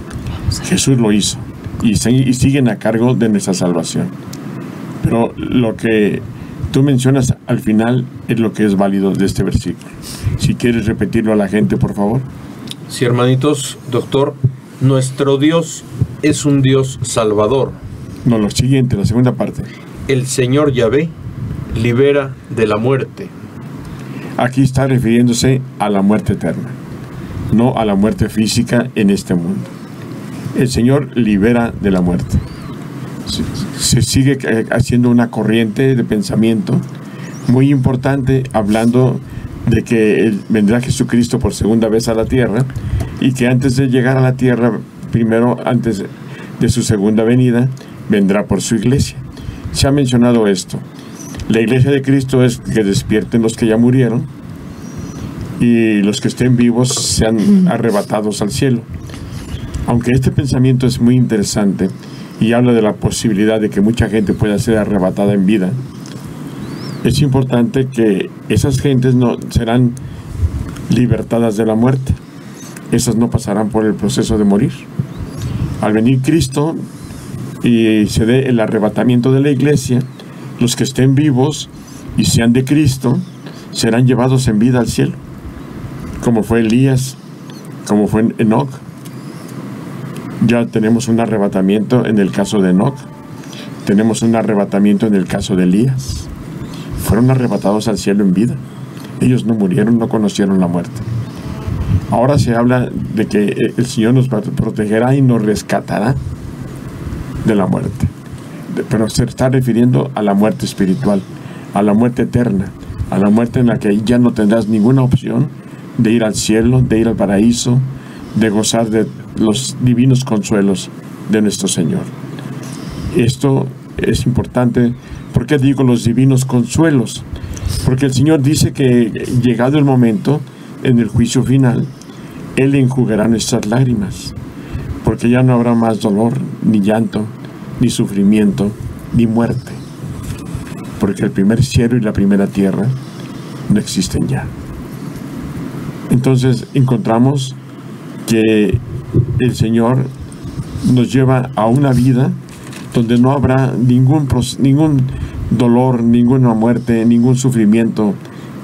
Jesús lo hizo y siguen a cargo de nuestra salvación. Pero lo que tú mencionas al final es lo que es válido de este versículo. Si quieres repetirlo a la gente, por favor. Sí, hermanitos, doctor, nuestro Dios es un Dios salvador. No, lo siguiente, la segunda parte. El Señor Yahvé libera de la muerte. Aquí está refiriéndose a la muerte eterna, no a la muerte física en este mundo. El Señor libera de la muerte. Se sigue haciendo una corriente de pensamiento muy importante, hablando de que vendrá Jesucristo por segunda vez a la tierra, y que antes de llegar a la tierra, primero, antes de su segunda venida, vendrá por su iglesia. Se ha mencionado esto. La iglesia de Cristo es que despierten los que ya murieron y los que estén vivos sean arrebatados al cielo. Aunque este pensamiento es muy interesante y habla de la posibilidad de que mucha gente pueda ser arrebatada en vida, es importante que esas gentes no serán libertadas de la muerte. Esas no pasarán por el proceso de morir. Al venir Cristo y se dé el arrebatamiento de la iglesia, los que estén vivos y sean de Cristo serán llevados en vida al cielo, como fue Elías, como fue Enoc. Ya tenemos un arrebatamiento en el caso de Enoc, Tenemos un arrebatamiento en el caso de Elías. Fueron arrebatados al cielo en vida. Ellos no murieron, no conocieron la muerte. Ahora se habla de que el Señor nos protegerá y nos rescatará de la muerte. Pero se está refiriendo a la muerte espiritual, a la muerte eterna, a la muerte en la que ya no tendrás ninguna opción de ir al cielo, de ir al paraíso, de gozar de los divinos consuelos de nuestro Señor. Esto es importante. ¿Por qué digo los divinos consuelos? Porque el Señor dice que llegado el momento, en el juicio final, Él enjugará nuestras lágrimas, porque ya no habrá más dolor, ni llanto, ni sufrimiento, ni muerte, porque el primer cielo y la primera tierra no existen ya. Entonces encontramos que el Señor nos lleva a una vida donde no habrá ningún dolor, ninguna muerte, ningún sufrimiento,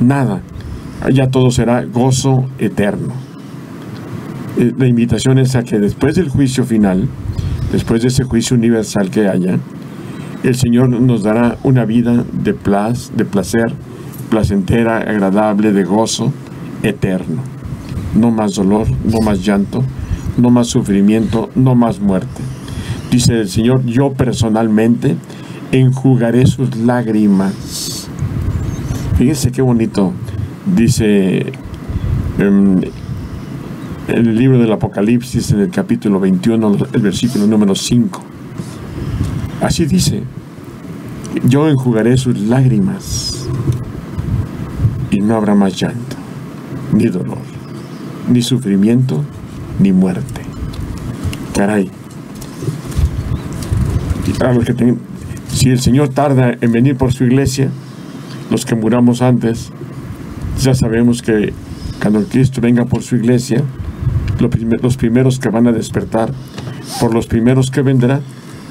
nada. Ya todo será gozo eterno. La invitación es a que después del juicio final, después de ese juicio universal que haya, el Señor nos dará una vida de placer, placentera, agradable, de gozo eterno. No más dolor, no más llanto, no más sufrimiento, no más muerte. Dice el Señor, yo personalmente enjugaré sus lágrimas. Fíjense qué bonito. Dice en el libro del Apocalipsis, en el capítulo 21, el versículo número 5. Así dice, yo enjugaré sus lágrimas y no habrá más llanto, ni dolor, ni sufrimiento, ni muerte. Caray. Si el Señor tarda en venir por su iglesia, los que muramos antes, ya sabemos que cuando el Cristo venga por su iglesia, los primeros que van a despertar, por los primeros que vendrá,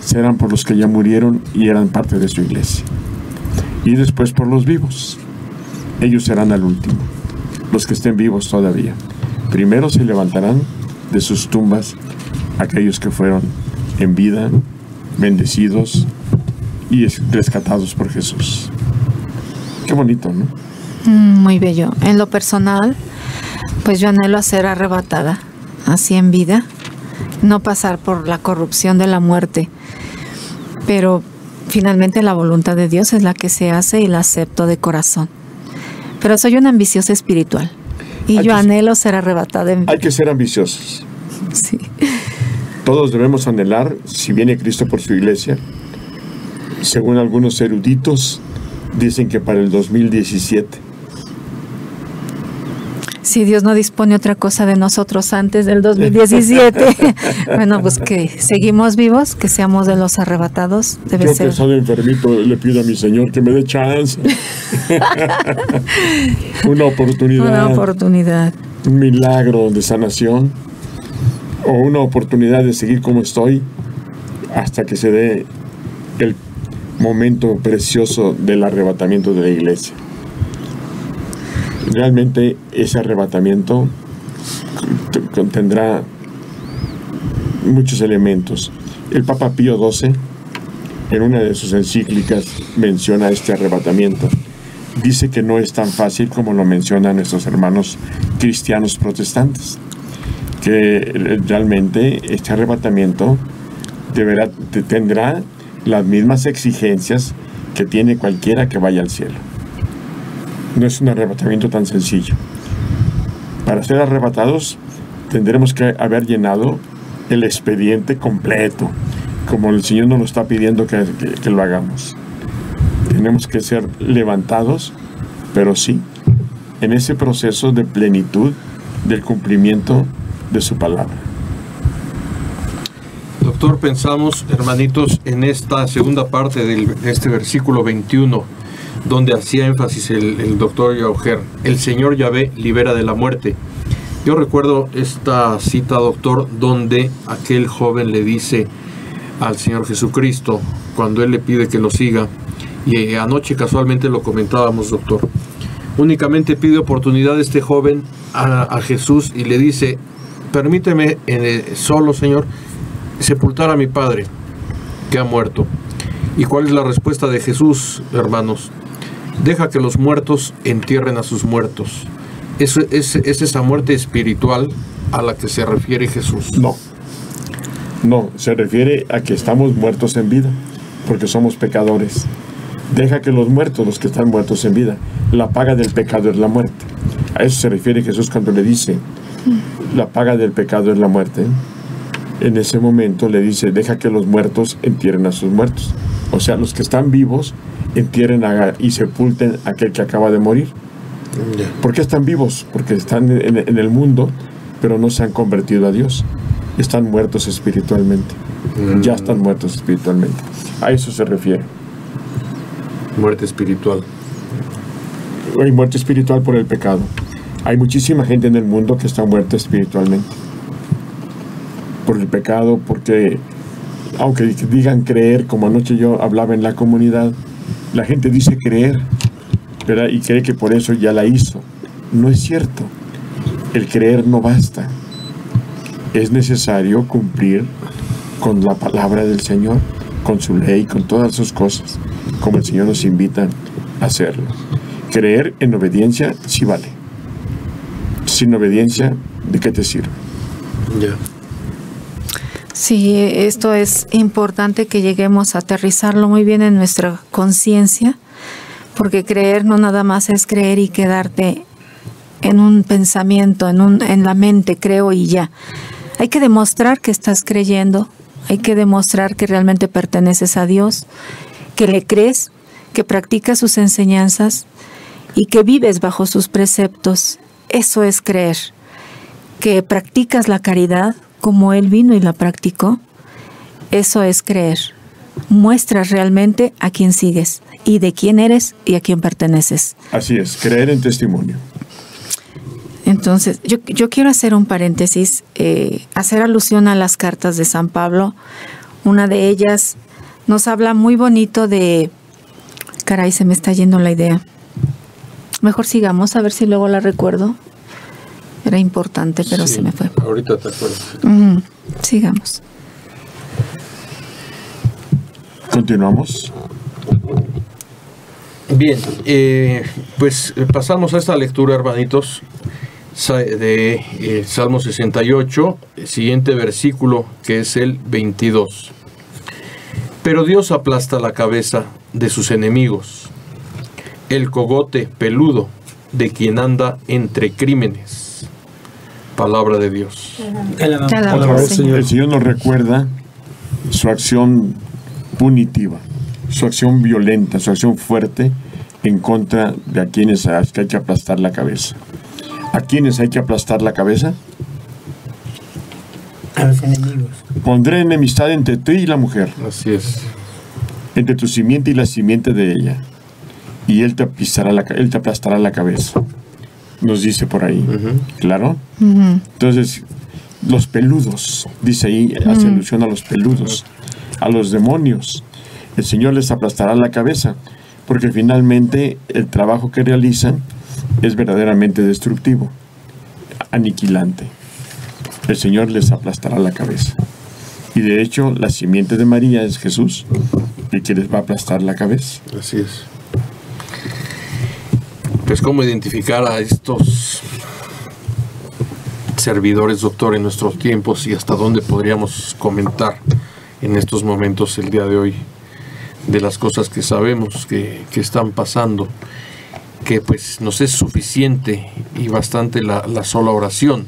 serán por los que ya murieron y eran parte de su iglesia. Y después por los vivos. Ellos serán al último, los que estén vivos todavía. Primero se levantarán de sus tumbas aquellos que fueron en vida, bendecidos y rescatados por Jesús. Qué bonito, ¿no? Muy bello. En lo personal, pues yo anhelo a ser arrebatada, así en vida, no pasar por la corrupción de la muerte, pero finalmente la voluntad de Dios es la que se hace y la acepto de corazón. Pero soy una ambiciosa espiritual y yo anhelo ser arrebatada. Hay que ser ambiciosos. Sí. Todos debemos anhelar, si viene Cristo por su iglesia, según algunos eruditos, dicen que para el 2017. Si Dios no dispone otra cosa de nosotros antes del 2017, bueno, pues que seguimos vivos, que seamos de los arrebatados. Debe Yo ser. que estoy enfermito, le pido a mi Señor que me dé chance. Una oportunidad. Una oportunidad. Un milagro de sanación. O una oportunidad de seguir como estoy hasta que se dé el momento precioso del arrebatamiento de la iglesia. Realmente ese arrebatamiento contendrá muchos elementos. El Papa Pío XII, en una de sus encíclicas, menciona este arrebatamiento. Dice que no es tan fácil como lo mencionan nuestros hermanos cristianos protestantes, que realmente este arrebatamiento tendrá las mismas exigencias que tiene cualquiera que vaya al cielo. No es un arrebatamiento tan sencillo. Para ser arrebatados tendremos que haber llenado el expediente completo, como el Señor nos lo está pidiendo que lo hagamos. Tenemos que ser levantados, pero sí, en ese proceso de plenitud del cumplimiento de su palabra. Doctor, pensamos, hermanitos, en esta segunda parte de este versículo 21, donde hacía énfasis el doctor Yaujer: el Señor Yahvé libera de la muerte. Yo recuerdo esta cita, doctor, donde aquel joven le dice al Señor Jesucristo, cuando Él le pide que lo siga, y anoche casualmente lo comentábamos, doctor, únicamente pide oportunidad este joven a Jesús y le dice: permíteme solo, Señor, sepultar a mi padre que ha muerto. ¿Y cuál es la respuesta de Jesús, hermanos? Deja que los muertos entierren a sus muertos. ¿Es esa muerte espiritual a la que se refiere Jesús? No, se refiere a que estamos muertos en vida, porque somos pecadores. Deja que los muertos, los que están muertos en vida, la paga del pecado es la muerte. A eso se refiere Jesús cuando le dice, la paga del pecado es la muerte. En ese momento le dice, deja que los muertos entierren a sus muertos. O sea, los que están vivos entierren y sepulten a aquel que acaba de morir. ¿Por qué están vivos? Porque están en el mundo, pero no se han convertido a Dios. Están muertos espiritualmente. Ya están muertos espiritualmente. A eso se refiere. Muerte espiritual. Hay muerte espiritual por el pecado. Hay muchísima gente en el mundo que está muerta espiritualmente. Por el pecado, porque aunque digan creer, como anoche yo hablaba en la comunidad, la gente dice creer, ¿verdad? Y cree que por eso ya la hizo. No es cierto. El creer no basta. Es necesario cumplir con la palabra del Señor, con su ley, con todas sus cosas, como el Señor nos invita a hacerlo. Creer en obediencia sí vale. Sin obediencia, ¿de qué te sirve? Ya. Sí, esto es importante que lleguemos a aterrizarlo muy bien en nuestra conciencia, porque creer no nada más es creer y quedarte en un pensamiento, en la mente, creo y ya. Hay que demostrar que estás creyendo, hay que demostrar que realmente perteneces a Dios, que le crees, que practicas sus enseñanzas y que vives bajo sus preceptos. Eso es creer. Que practicas la caridad como Él vino y la practicó. Eso es creer. Muestras realmente a quién sigues y de quién eres y a quién perteneces. Así es, creer en testimonio. Entonces, yo quiero hacer un paréntesis, hacer alusión a las cartas de San Pablo. Una de ellas nos habla muy bonito de... Caray, se me está yendo la idea. Mejor sigamos, a ver si luego la recuerdo. Era importante, pero Sí, se me fue. Ahorita te acuerdas. Sigamos. Continuamos. Bien, pues pasamos a esta lectura, hermanitos, de Salmo 68, el siguiente versículo, que es el 22. Pero Dios aplasta la cabeza de sus enemigos, el cogote peludo de quien anda entre crímenes. Palabra de Dios. Otra vez, el Señor nos recuerda su acción punitiva, su acción violenta, su acción fuerte en contra de a quienes hay que aplastar la cabeza. ¿A quiénes hay que aplastar la cabeza? A los enemigos. Pondré enemistad entre ti y la mujer, Así es. entre tu simiente y la simiente de ella, y él te aplastará la cabeza. Nos dice por ahí, ¿claro? Entonces, los peludos, dice ahí, hace alusión a los peludos, a los demonios. El Señor les aplastará la cabeza, porque finalmente el trabajo que realizan es verdaderamente destructivo, aniquilante. El Señor les aplastará la cabeza. Y de hecho, la simiente de María es Jesús, el que les va a aplastar la cabeza. Así es. Pues cómo identificar a estos servidores, doctor, en nuestros tiempos, y hasta dónde podríamos comentar en estos momentos, el día de hoy, de las cosas que sabemos que están pasando, que pues nos es suficiente y bastante la sola oración,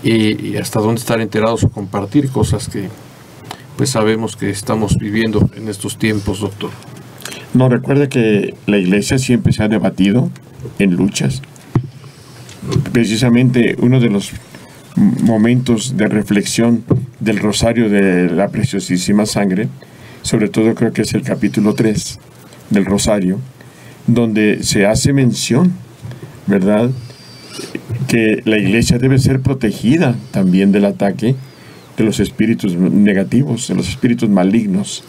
y hasta dónde estar enterados o compartir cosas que pues sabemos que estamos viviendo en estos tiempos, doctor. No, recuerde que la iglesia siempre se ha debatido en luchas. Precisamente uno de los momentos de reflexión del rosario de la preciosísima sangre, sobre todo creo que es el capítulo 3 del rosario, donde se hace mención, ¿verdad?, que la iglesia debe ser protegida también del ataque de los espíritus negativos, de los espíritus malignos,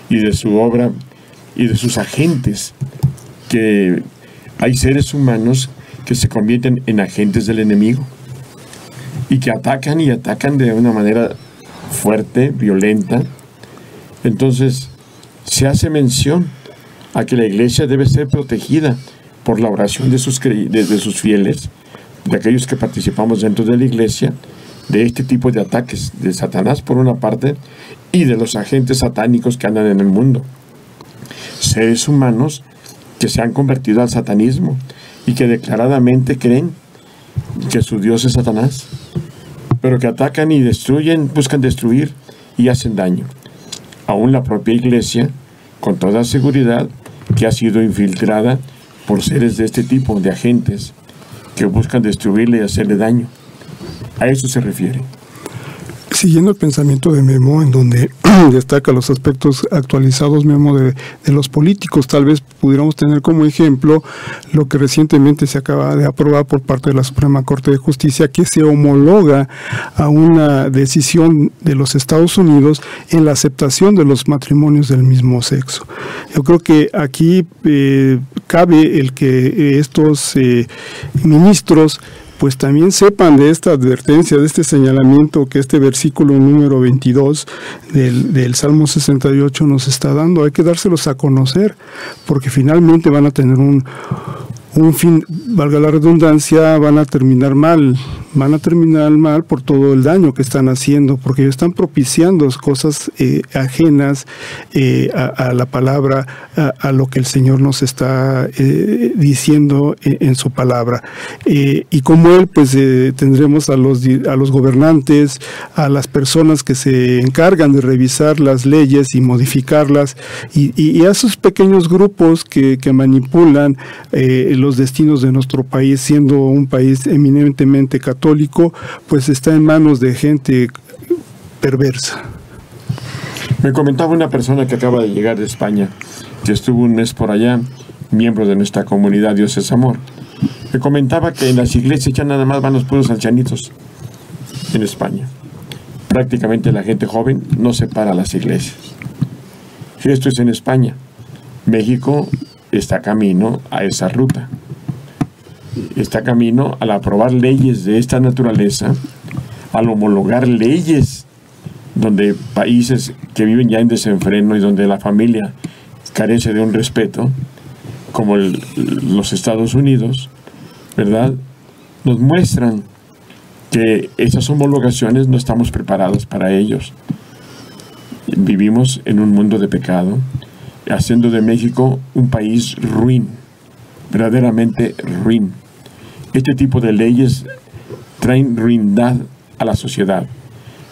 y de su obra y de sus agentes, que hay seres humanos que se convierten en agentes del enemigo y que atacan de una manera fuerte, violenta. Entonces se hace mención a que la iglesia debe ser protegida por la oración de sus fieles, de aquellos que participamos dentro de la iglesia, de este tipo de ataques de Satanás por una parte y de los agentes satánicos que andan en el mundo. Seres humanos que se han convertido al satanismo y que declaradamente creen que su Dios es Satanás, pero que atacan y destruyen, buscan destruir y hacen daño. Aún la propia iglesia, con toda seguridad, que ha sido infiltrada por seres de este tipo, de agentes, que buscan destruirle y hacerle daño. A eso se refiere. Siguiendo el pensamiento de Memo, en donde destaca los aspectos actualizados, Memo, de los políticos, tal vez pudiéramos tener como ejemplo lo que recientemente se acaba de aprobar por parte de la Suprema Corte de Justicia, que se homologa a una decisión de los Estados Unidos en la aceptación de los matrimonios del mismo sexo. Yo creo que aquí cabe el que estos ministros pues también sepan de esta advertencia, de este señalamiento que este versículo número 22 del Salmo 68 nos está dando. Hay que dárselos a conocer, porque finalmente van a tener un fin, valga la redundancia, van a terminar mal por todo el daño que están haciendo, porque ellos están propiciando cosas ajenas a la palabra, a lo que el Señor nos está diciendo en su palabra. Y como Él, pues tendremos a los gobernantes, a las personas que se encargan de revisar las leyes y modificarlas, y a esos pequeños grupos que manipulan los destinos de nuestro país, siendo un país eminentemente católico, pues está en manos de gente perversa. Me comentaba una persona que acaba de llegar de España, que estuvo un mes por allá, miembro de nuestra comunidad Dios es Amor. Me comentaba que en las iglesias ya nada más van los puros ancianitos en España. Prácticamente la gente joven no se para a las iglesias. Esto es en España. México está camino a esa ruta. Está camino al aprobar leyes de esta naturaleza, al homologar leyes donde países que viven ya en desenfreno y donde la familia carece de un respeto, como los Estados Unidos, ¿verdad?, nos muestran que esas homologaciones no estamos preparados para ellos. Vivimos en un mundo de pecado, haciendo de México un país ruin, verdaderamente ruin. Este tipo de leyes traen ruindad a la sociedad,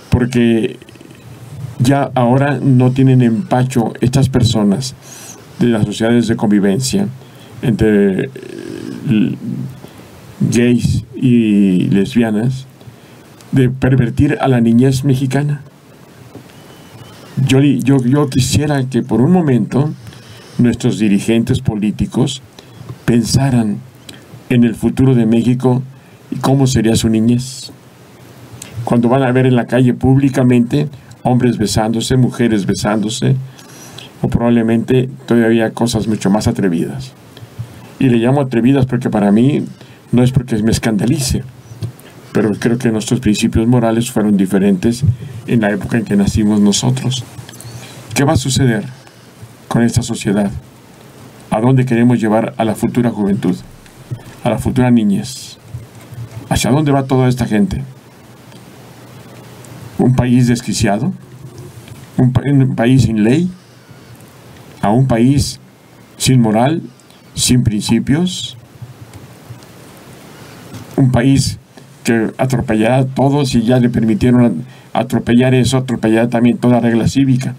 porque ya ahora no tienen empacho estas personas de las sociedades de convivencia entre gays y lesbianas, de pervertir a la niñez mexicana. Yo quisiera que por un momento nuestros dirigentes políticos pensaran en el futuro de México y cómo sería su niñez. Cuando van a ver en la calle públicamente hombres besándose, mujeres besándose, o probablemente todavía cosas mucho más atrevidas. Y le llamo atrevidas porque para mí no es porque me escandalice, pero creo que nuestros principios morales fueron diferentes en la época en que nacimos nosotros. ¿Qué va a suceder con esta sociedad? ¿A dónde queremos llevar a la futura juventud? A la futura niñez. ¿Hacia dónde va toda esta gente? ¿Un país desquiciado? ¿Un país sin ley? ¿A un país sin moral? ¿Sin principios? ¿Un país que atropellará a todos y ya le permitieron atropellar eso, atropellará también toda regla cívica?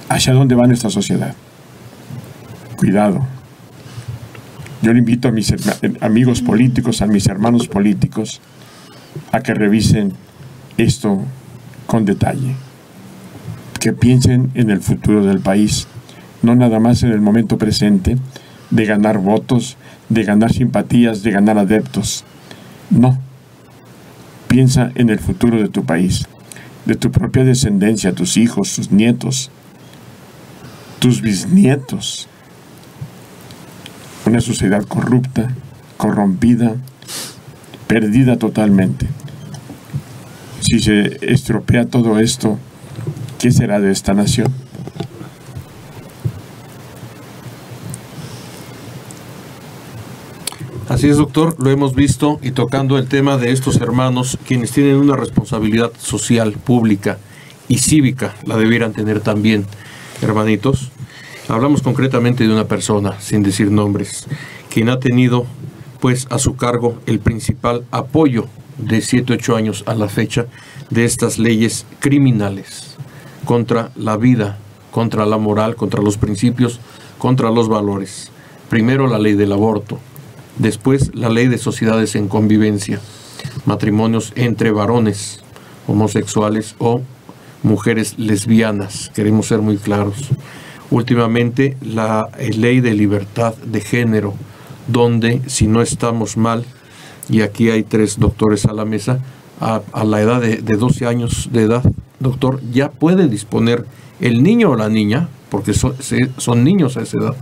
¿Hacia dónde va nuestra sociedad? Cuidado. Yo le invito a mis amigos políticos, a mis hermanos políticos, a que revisen esto con detalle. Que piensen en el futuro del país, no nada más en el momento presente, de ganar votos, de ganar simpatías, de ganar adeptos. No. Piensa en el futuro de tu país, de tu propia descendencia, tus hijos, tus nietos, tus bisnietos. Una sociedad corrupta, corrompida, perdida totalmente. Si se estropea todo esto, ¿qué será de esta nación? Así es, doctor, lo hemos visto, y tocando el tema de estos hermanos, quienes tienen una responsabilidad social, pública y cívica, la debieran tener también, hermanitos. Hablamos concretamente de una persona, sin decir nombres, quien ha tenido pues a su cargo el principal apoyo de 7-8 años a la fecha de estas leyes criminales contra la vida, contra la moral, contra los principios, contra los valores. Primero la ley del aborto, después la ley de sociedades en convivencia, matrimonios entre varones homosexuales o mujeres lesbianas, queremos ser muy claros. Últimamente la ley de libertad de género, donde si no estamos mal, y aquí hay 3 doctores a la mesa, a la edad de 12 años de edad, doctor, ya puede disponer el niño o la niña, porque son niños a esa edad,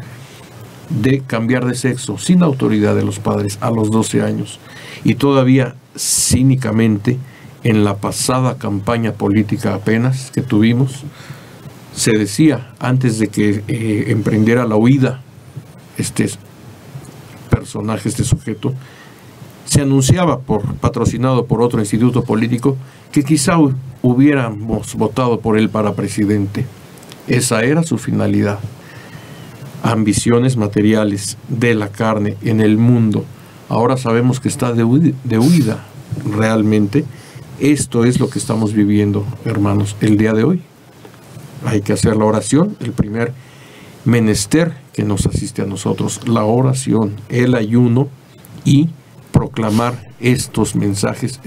de cambiar de sexo sin autoridad de los padres a los 12 años. Y todavía cínicamente, en la pasada campaña política apenas que tuvimos, se decía, antes de que emprendiera la huida este personaje, este sujeto, se anunciaba, patrocinado por otro instituto político, que quizá hubiéramos votado por él para presidente. Esa era su finalidad. Ambiciones materiales de la carne en el mundo. Ahora sabemos que está de huida realmente. Esto es lo que estamos viviendo, hermanos, el día de hoy. Hay que hacer la oración, el primer menester que nos asiste a nosotros, la oración, el ayuno, y proclamar estos mensajes,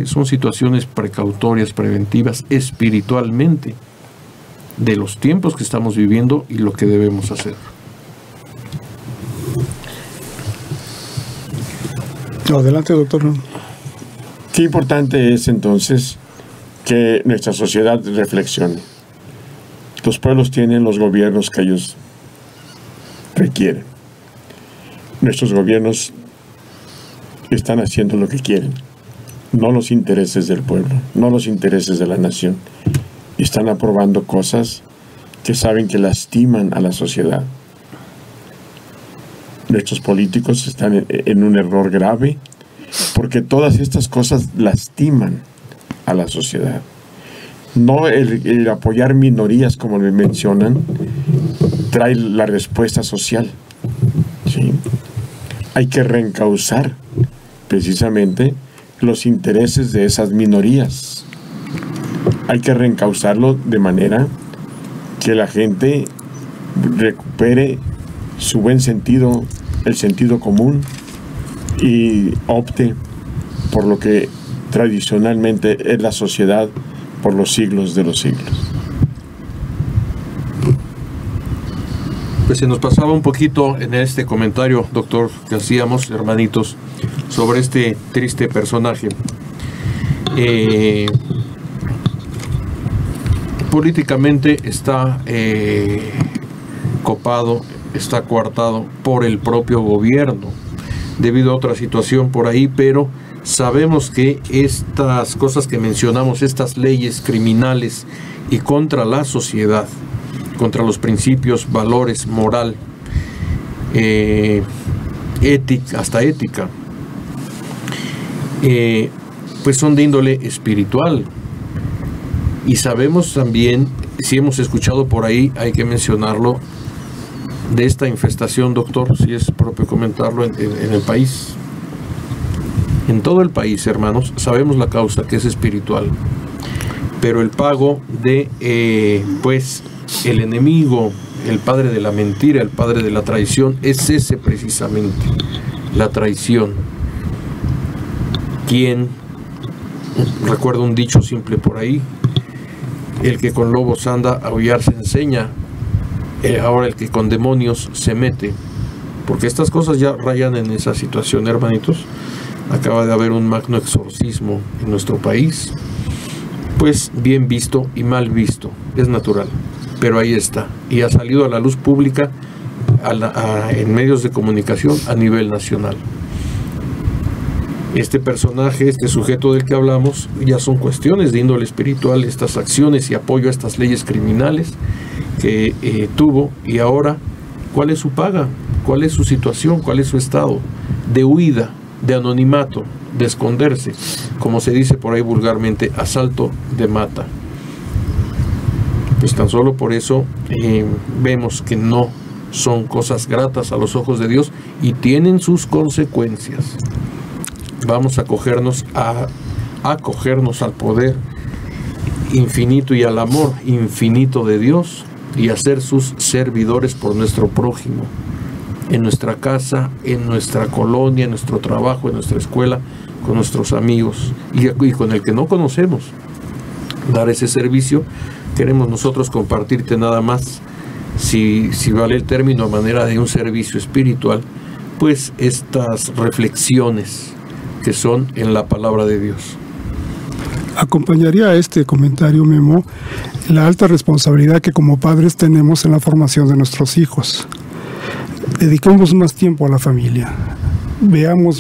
son situaciones precautorias, preventivas, espiritualmente, de los tiempos que estamos viviendo y lo que debemos hacer. Adelante, doctor. Qué importante es entonces que nuestra sociedad reflexione. Los pueblos tienen los gobiernos que ellos requieren. Nuestros gobiernos están haciendo lo que quieren, no los intereses del pueblo, no los intereses de la nación. Están aprobando cosas que saben que lastiman a la sociedad. Nuestros políticos están en un error grave, porque todas estas cosas lastiman a la sociedad. No el apoyar minorías, como le mencionan, trae la respuesta social. ¿Sí? Hay que reencauzar precisamente los intereses de esas minorías. Hay que reencauzarlo de manera que la gente recupere su buen sentido, el sentido común, y opte por lo que tradicionalmente es la sociedad por los siglos de los siglos. Pues se nos pasaba un poquito en este comentario, doctor, que hacíamos, hermanitos, sobre este triste personaje. Políticamente está copado, está coartado por el propio gobierno, debido a otra situación por ahí, pero sabemos que estas cosas que mencionamos, estas leyes criminales y contra la sociedad, contra los principios, valores, moral, ética, hasta ética, pues son de índole espiritual. Y sabemos también, si hemos escuchado por ahí, hay que mencionarlo, de esta infestación, doctor, si es propio comentarlo, en el país. En todo el país, hermanos, sabemos la causa, que es espiritual. Pero el pago de, el enemigo, el padre de la mentira, el padre de la traición, es ese precisamente, la traición. ¿Quién? Recuerdo un dicho simple por ahí: el que con lobos anda, a aullar se enseña. Ahora el que con demonios se mete. Porque estas cosas ya rayan en esa situación, hermanitos. Acaba de haber un magno exorcismo en nuestro país. Pues bien visto y mal visto, es natural, pero ahí está. Y ha salido a la luz pública en medios de comunicación a nivel nacional. Este personaje, este sujeto del que hablamos, ya son cuestiones de índole espiritual, estas acciones y apoyo a estas leyes criminales que tuvo, y ahora ¿Cuál es su paga? ¿Cuál es su situación? ¿Cuál es su estado? De huida, de anonimato, de esconderse, como se dice por ahí vulgarmente, asalto de mata. Pues tan solo por eso vemos que no son cosas gratas a los ojos de Dios y tienen sus consecuencias. Vamos a acogernos al poder infinito y al amor infinito de Dios y a ser sus servidores por nuestro prójimo, en nuestra casa, en nuestra colonia, en nuestro trabajo, en nuestra escuela, con nuestros amigos y con el que no conocemos. Dar ese servicio. Queremos nosotros compartirte nada más, si vale el término, a manera de un servicio espiritual, pues estas reflexiones que son en la palabra de Dios. Acompañaría a este comentario, Memo, la alta responsabilidad que como padres tenemos en la formación de nuestros hijos. Dedicamos más tiempo a la familia.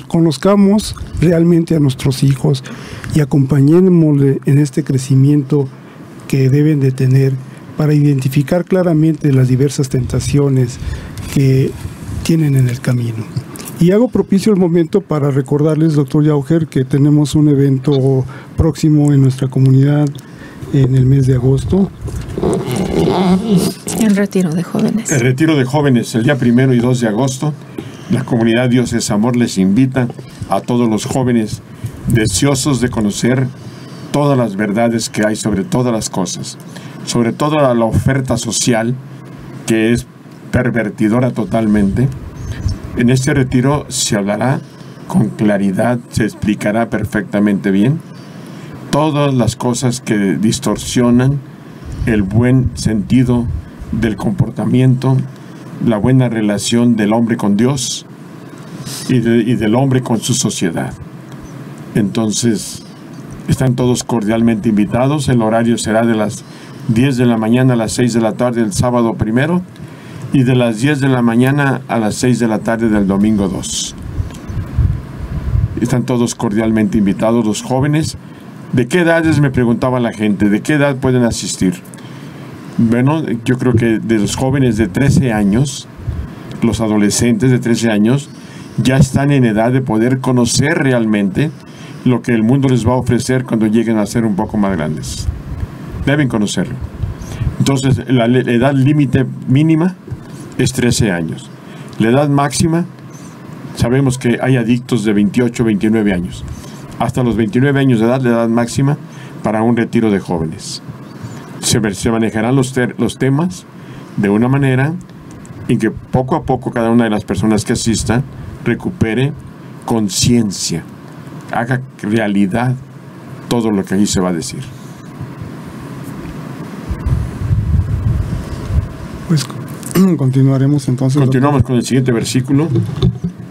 Conozcamos realmente a nuestros hijos y acompañémosle en este crecimiento que deben de tener para identificar claramente las diversas tentaciones que tienen en el camino. Y hago propicio el momento para recordarles, doctor Yauger, que tenemos un evento próximo en nuestra comunidad en el mes de agosto. El retiro de jóvenes. El retiro de jóvenes, el día 1 y 2 de agosto. La comunidad Dios es Amor les invita a todos los jóvenes deseosos de conocer todas las verdades que hay sobre todas las cosas, sobre todo la oferta social que es pervertidora totalmente. En este retiro se hablará con claridad, se explicará perfectamente bien todas las cosas que distorsionan el buen sentido del comportamiento, la buena relación del hombre con Dios y del hombre con su sociedad. Entonces, están todos cordialmente invitados. El horario será de las 10 de la mañana a las 6 de la tarde el sábado 1 y de las 10 de la mañana a las 6 de la tarde del domingo 2. Están todos cordialmente invitados los jóvenes. ¿De qué edades, me preguntaba la gente, de qué edad pueden asistir? Bueno, yo creo que de los jóvenes de 13 años, los adolescentes de 13 años, ya están en edad de poder conocer realmente lo que el mundo les va a ofrecer cuando lleguen a ser un poco más grandes. Deben conocerlo. Entonces, la edad límite mínima es 13 años. La edad máxima, sabemos que hay adictos de 28, 29 años. Hasta los 29 años de edad, la edad máxima para un retiro de jóvenes. Se manejarán los temas de una manera en que poco a poco cada una de las personas que asistan recupere conciencia, haga realidad todo lo que allí se va a decir. Pues continuaremos entonces. Continuamos con el siguiente versículo.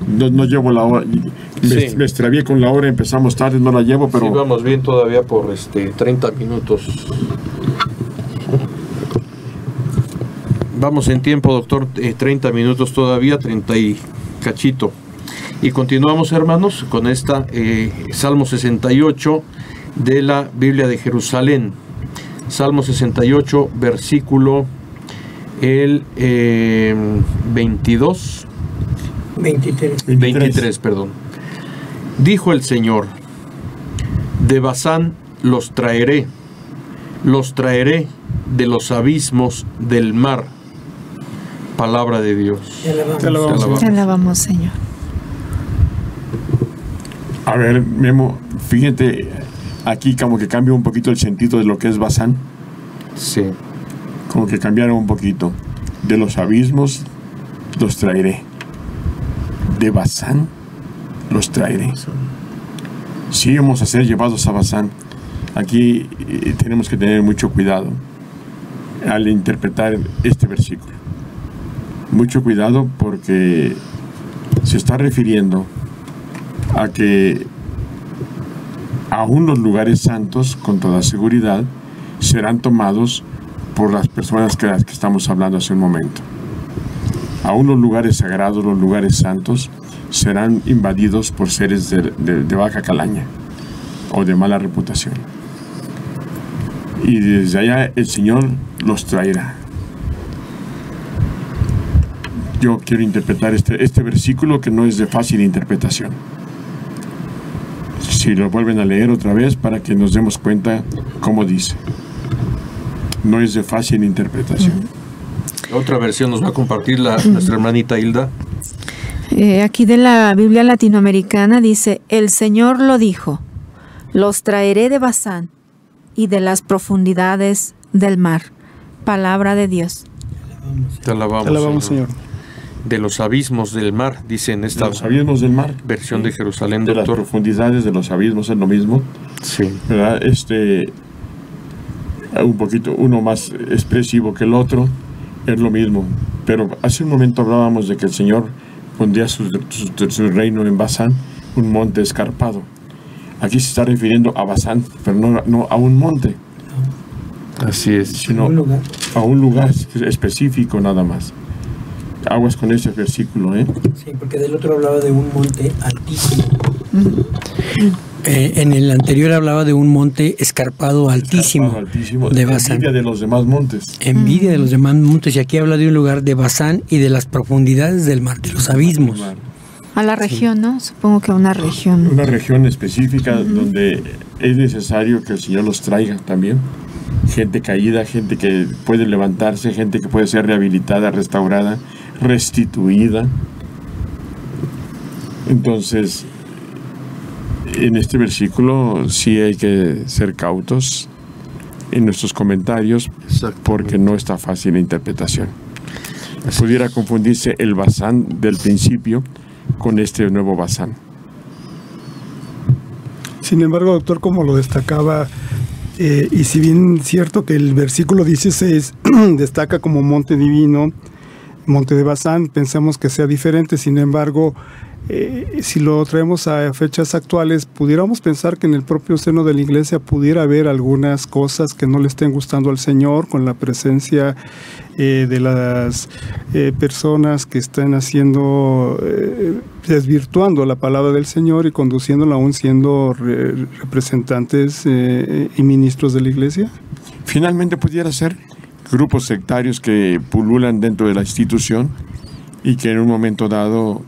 No llevo la hora. Me extravié con la hora, empezamos tarde, no la llevo, pero... Sí, vamos bien todavía por 30 minutos. Vamos en tiempo, doctor, 30 minutos todavía, 30 y cachito. Y continuamos, hermanos, con esta Salmo 68 de la Biblia de Jerusalén. Salmo 68, versículo el 23, perdón. Dijo el Señor: de Basán los traeré de los abismos del mar. Palabra de Dios. Te alabamos, Señor. A ver, Memo, fíjate, aquí como que cambia un poquito el sentido de lo que es Basán. Sí. Como que cambiaron un poquito. De los abismos los traeré. De Basán los traeré. Sí, vamos a ser llevados a Basán. Aquí tenemos que tener mucho cuidado al interpretar este versículo. Mucho cuidado porque se está refiriendo a que aún los lugares santos, con toda seguridad, serán tomados por las personas que estamos hablando hace un momento. Aún los lugares sagrados, los lugares santos, serán invadidos por seres de baja calaña o de mala reputación. Y desde allá el Señor los traerá. yo quiero interpretar este versículo que no es de fácil interpretación. Si lo vuelven a leer otra vez para que nos demos cuenta cómo dice. No es de fácil interpretación. Otra versión nos va a compartir nuestra hermanita Hilda. Aquí de la Biblia latinoamericana dice: el Señor lo dijo, los traeré de Basán y de las profundidades del mar. Palabra de Dios. Te alabamos, Señor. De los abismos del mar, dice en esta de los abismos del mar, versión de Jerusalén, de doctor. Las profundidades de los abismos es lo mismo. Sí. ¿Verdad? Un poquito, uno más expresivo que el otro, es lo mismo. Pero hace un momento hablábamos de que el Señor pondría su reino en Basán, un monte escarpado. Aquí se está refiriendo a Basán, pero no a un monte. Así es. Sino a un lugar específico nada más. Aguas con ese versículo, ¿eh? Sí, porque del otro hablaba de un monte altísimo. En el anterior hablaba de un monte escarpado altísimo de Basán. Envidia de los demás montes. Envidia de los demás montes. Y aquí habla de un lugar de Basán y de las profundidades del mar, de los abismos. A la región, ¿no? Supongo que a una región. Una región específica donde es necesario que el Señor los traiga también. Gente caída, gente que puede levantarse, gente que puede ser rehabilitada, restaurada, restituida. Entonces, en este versículo sí hay que ser cautos en nuestros comentarios porque no está fácil la interpretación. Pudiera confundirse el Basán del principio con este nuevo Basán. Sin embargo, doctor, como lo destacaba, y si bien es cierto que el versículo 16 destaca como monte divino, monte de Basán, pensamos que sea diferente. Sin embargo, si lo traemos a fechas actuales, pudiéramos pensar que en el propio seno de la iglesia pudiera haber algunas cosas que no le estén gustando al Señor con la presencia de las personas que están haciendo, desvirtuando la palabra del Señor y conduciéndola aún siendo representantes y ministros de la iglesia. Finalmente pudiera ser grupos sectarios que pululan dentro de la institución y que en un momento dado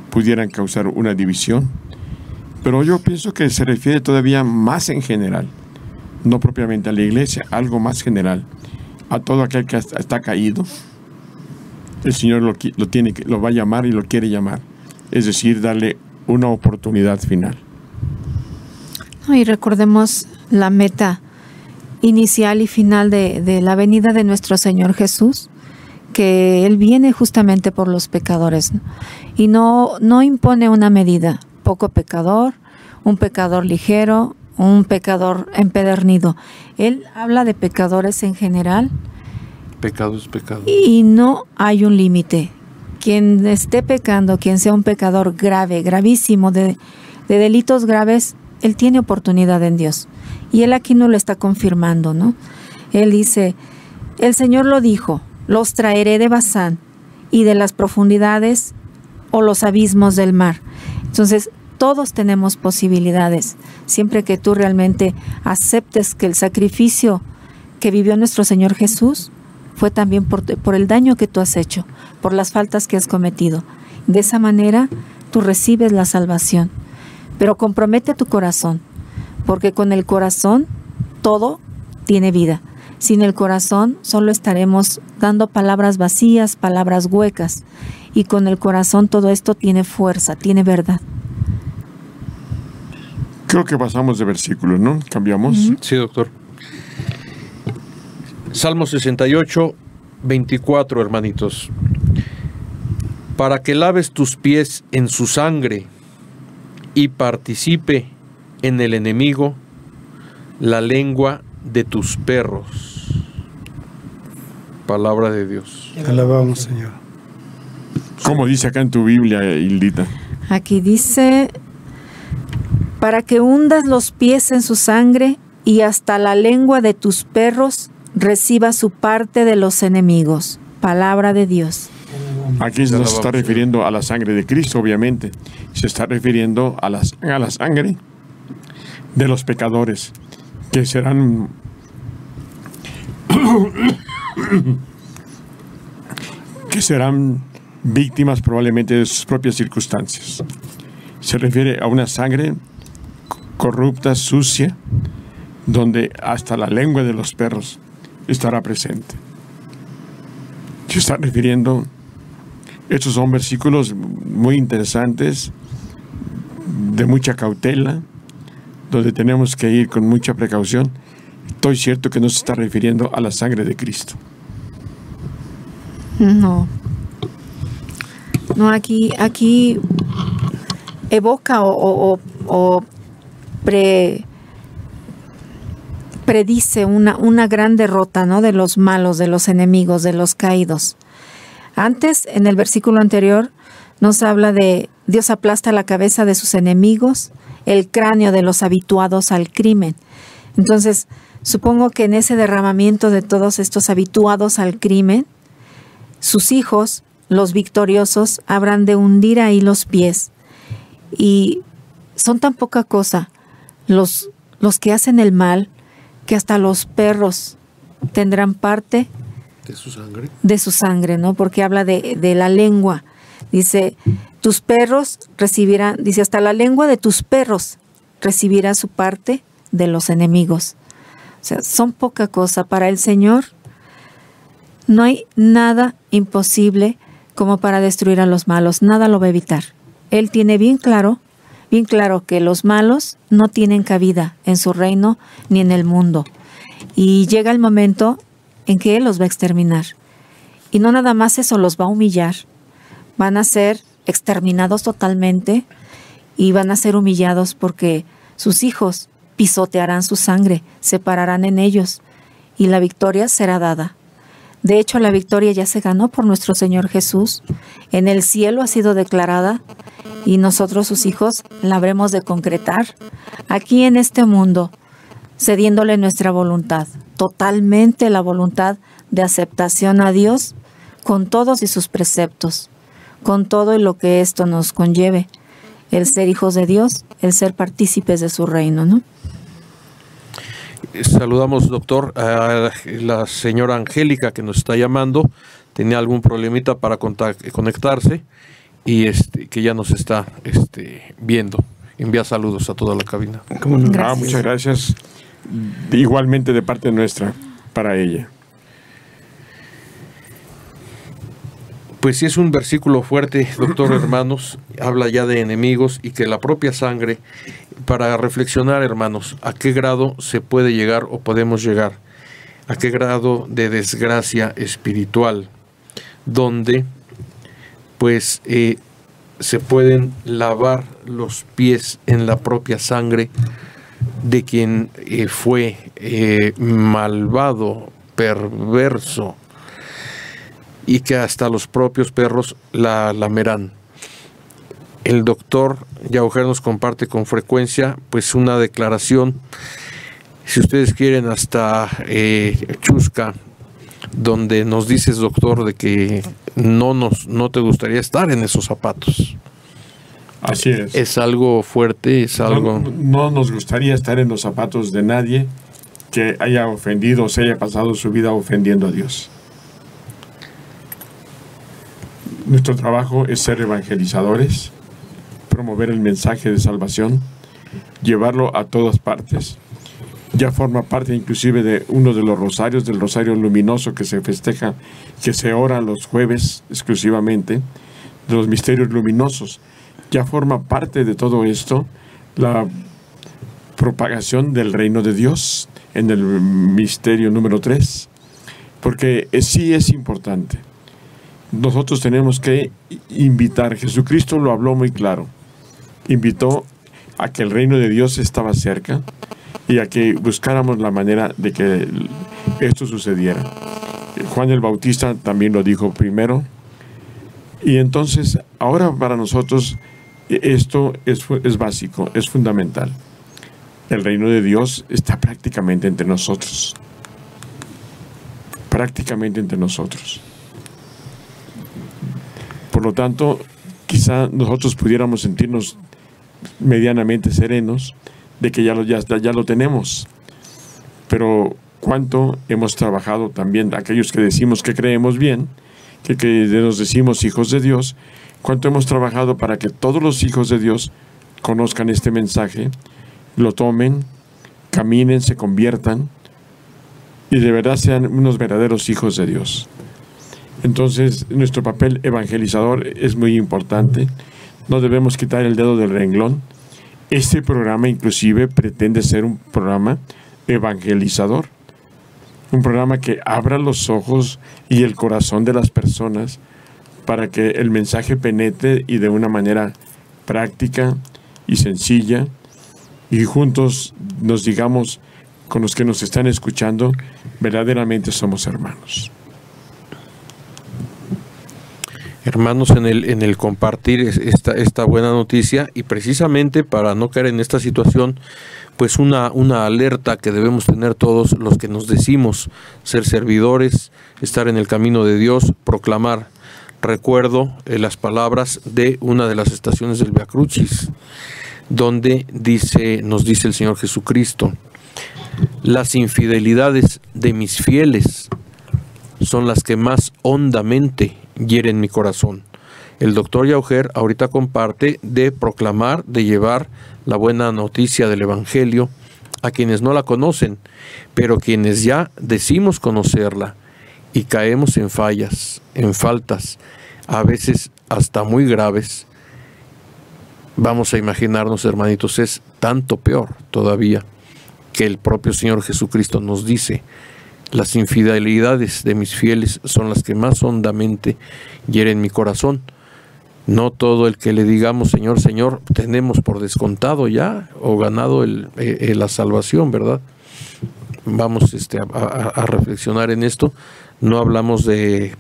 pudieran causar una división. Pero yo pienso que se refiere todavía más en general, no propiamente a la iglesia, algo más general, a todo aquel que está caído. El Señor lo va a llamar y lo quiere llamar, es decir, darle una oportunidad final. Y recordemos la meta inicial y final de la venida de nuestro Señor Jesús, que Él viene justamente por los pecadores, ¿no? Y no impone una medida, poco pecador, un pecador ligero, un pecador empedernido. Él habla de pecadores en general. Pecado es pecado. Y no hay un límite. Quien esté pecando, quien sea un pecador grave, gravísimo, de delitos graves, él tiene oportunidad en Dios. Y Él aquí no lo está confirmando, ¿no? Él dice, el Señor lo dijo, los traeré de Basán y de las profundidades o los abismos del mar. Entonces, todos tenemos posibilidades, siempre que tú realmente aceptes que el sacrificio que vivió nuestro Señor Jesús fue también por el daño que tú has hecho, por las faltas que has cometido. De esa manera, tú recibes la salvación. Pero compromete tu corazón, porque con el corazón todo tiene vida. Sin el corazón solo estaremos dando palabras vacías, palabras huecas. Y con el corazón todo esto tiene fuerza, tiene verdad. Creo que pasamos de versículos, ¿no? ¿Cambiamos? Sí, doctor. Salmo 68, 24, hermanitos. Para que laves tus pies en su sangre y participe en el enemigo la lengua de tus perros. Palabra de Dios. Te alabamos, Señor. ¿Cómo dice acá en tu Biblia, Hildita? Aquí dice, para que hundas los pies en su sangre y hasta la lengua de tus perros reciba su parte de los enemigos. Palabra de Dios. Aquí se está refiriendo a la sangre de Cristo, obviamente. Se está refiriendo a la sangre de los pecadores, que serán que serán víctimas probablemente de sus propias circunstancias. Se refiere a una sangre corrupta, sucia, donde hasta la lengua de los perros estará presente. Se está refiriendo, estos son versículos muy interesantes, de mucha cautela, donde tenemos que ir con mucha precaución. Estoy cierto que no se está refiriendo a la sangre de Cristo. No, aquí evoca o predice una gran derrota, ¿no?, de los malos, de los enemigos, de los caídos. Antes, en el versículo anterior, nos habla de Dios aplasta la cabeza de sus enemigos, el cráneo de los habituados al crimen. Entonces, supongo que en ese derramamiento de todos estos habituados al crimen, sus hijos, los victoriosos, habrán de hundir ahí los pies. Y son tan poca cosa los que hacen el mal, que hasta los perros tendrán parte de su sangre, ¿no? Porque habla de la lengua. Dice, tus perros recibirán, dice, hasta la lengua de tus perros recibirá su parte de los enemigos. O sea, son poca cosa. Para el Señor no hay nada imposible como para destruir a los malos. Nada lo va a evitar. Él tiene bien claro que los malos no tienen cabida en su reino ni en el mundo. Y llega el momento en que Él los va a exterminar. Y no nada más eso, los va a humillar. Van a ser exterminados totalmente y van a ser humillados porque sus hijos pisotearán su sangre, se pararán en ellos y la victoria será dada. De hecho, la victoria ya se ganó por nuestro Señor Jesús. En el cielo ha sido declarada y nosotros, sus hijos, la habremos de concretar aquí en este mundo, cediéndole nuestra voluntad, totalmente la voluntad de aceptación a Dios con todos y sus preceptos, con todo y lo que esto nos conlleve, el ser hijos de Dios, el ser partícipes de su reino, ¿no? Saludamos, doctor, a la señora Angélica que nos está llamando. Tenía algún problemita para conectarse y que ya nos está viendo. Envía saludos a toda la cabina. Gracias. Muchas gracias. Igualmente de parte nuestra para ella. Pues sí, es un versículo fuerte, doctor, hermanos. Habla ya de enemigos y que la propia sangre, para reflexionar, hermanos, a qué grado se puede llegar o podemos llegar, a qué grado de desgracia espiritual, donde pues se pueden lavar los pies en la propia sangre de quien fue malvado, perverso, y que hasta los propios perros la lamerán. El doctor Yaujer nos comparte con frecuencia pues una declaración, si ustedes quieren hasta chusca, donde nos dices, doctor, de que no te gustaría estar en esos zapatos. Así es. Es algo fuerte, es algo... No nos gustaría estar en los zapatos de nadie que haya ofendido o se haya pasado su vida ofendiendo a Dios. Nuestro trabajo es ser evangelizadores, promover el mensaje de salvación, llevarlo a todas partes. Ya forma parte inclusive de uno de los rosarios, del rosario luminoso que se festeja, que se ora los jueves exclusivamente, de los misterios luminosos. Ya forma parte de todo esto la propagación del reino de Dios en el misterio número 3, porque sí es importante. Nosotros tenemos que invitar, Jesucristo lo habló muy claro, invitó a que el reino de Dios estaba cerca y a que buscáramos la manera de que esto sucediera. Juan el Bautista también lo dijo primero, y entonces ahora para nosotros esto es básico, es fundamental. El reino de Dios está prácticamente entre nosotros, prácticamente entre nosotros. Por lo tanto, quizá nosotros pudiéramos sentirnos medianamente serenos de que ya lo tenemos. Pero cuánto hemos trabajado también, aquellos que decimos que creemos bien, que nos decimos hijos de Dios, cuánto hemos trabajado para que todos los hijos de Dios conozcan este mensaje, lo tomen, caminen, se conviertan y de verdad sean unos verdaderos hijos de Dios. Entonces, nuestro papel evangelizador es muy importante. No debemos quitar el dedo del renglón. Este programa inclusive pretende ser un programa evangelizador, un programa que abra los ojos y el corazón de las personas para que el mensaje penetre y de una manera práctica y sencilla, y juntos nos digamos con los que nos están escuchando, verdaderamente somos hermanos. Hermanos, en el compartir esta buena noticia, y precisamente para no caer en esta situación, pues una alerta que debemos tener todos los que nos decimos ser servidores, estar en el camino de Dios, proclamar. Recuerdo las palabras de una de las estaciones del Via Crucis, donde nos dice el Señor Jesucristo: las infidelidades de mis fieles son las que más hondamente hieren mi corazón. El doctor Yaujer ahorita comparte de proclamar, de llevar la buena noticia del Evangelio a quienes no la conocen, pero quienes ya decimos conocerla y caemos en fallas, en faltas, a veces hasta muy graves. Vamos a imaginarnos, hermanitos, es tanto peor todavía que el propio Señor Jesucristo nos dice: las infidelidades de mis fieles son las que más hondamente hieren mi corazón. No todo el que le digamos Señor, Señor, tenemos por descontado ya o ganado la salvación, ¿verdad? Vamos a reflexionar en esto. No hablamos de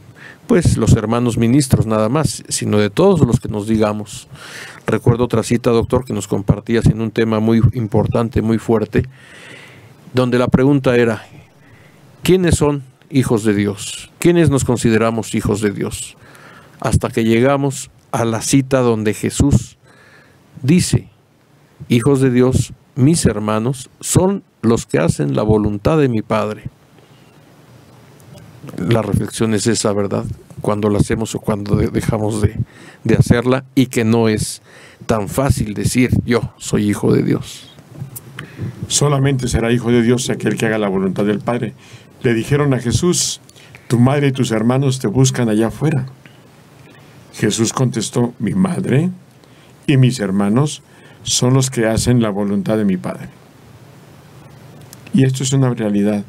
los hermanos ministros nada más, sino de todos los que nos digamos. Recuerdo otra cita, doctor, que nos compartías en un tema muy importante, muy fuerte, donde la pregunta era: ¿quiénes son hijos de Dios? ¿Quiénes nos consideramos hijos de Dios? Hasta que llegamos a la cita donde Jesús dice: hijos de Dios, mis hermanos, son los que hacen la voluntad de mi Padre. La reflexión es esa, ¿verdad? Cuando la hacemos o cuando dejamos de hacerla, y que no es tan fácil decir yo soy hijo de Dios. Solamente será hijo de Dios aquel que haga la voluntad del Padre. Le dijeron a Jesús: tu madre y tus hermanos te buscan allá afuera. Jesús contestó: mi madre y mis hermanos son los que hacen la voluntad de mi Padre. Y esto es una realidad.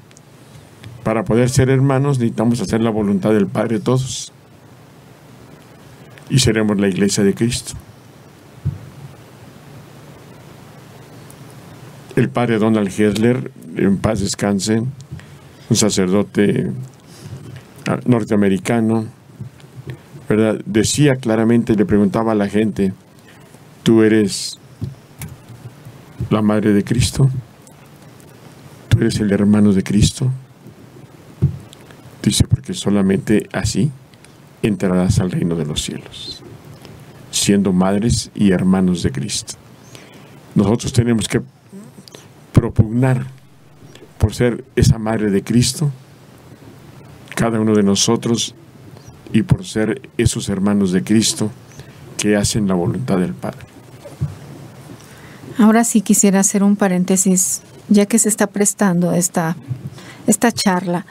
Para poder ser hermanos necesitamos hacer la voluntad del Padre todos. Y seremos la iglesia de Cristo. El padre Donald Hessler, en paz descanse, un sacerdote norteamericano, ¿verdad?, decía claramente, le preguntaba a la gente: ¿tú eres la madre de Cristo? ¿Tú eres el hermano de Cristo? Dice: porque solamente así entrarás al reino de los cielos, siendo madres y hermanos de Cristo. Nosotros tenemos que propugnar por ser esa madre de Cristo, cada uno de nosotros, y por ser esos hermanos de Cristo que hacen la voluntad del Padre. Ahora sí quisiera hacer un paréntesis, ya que se está prestando esta charla.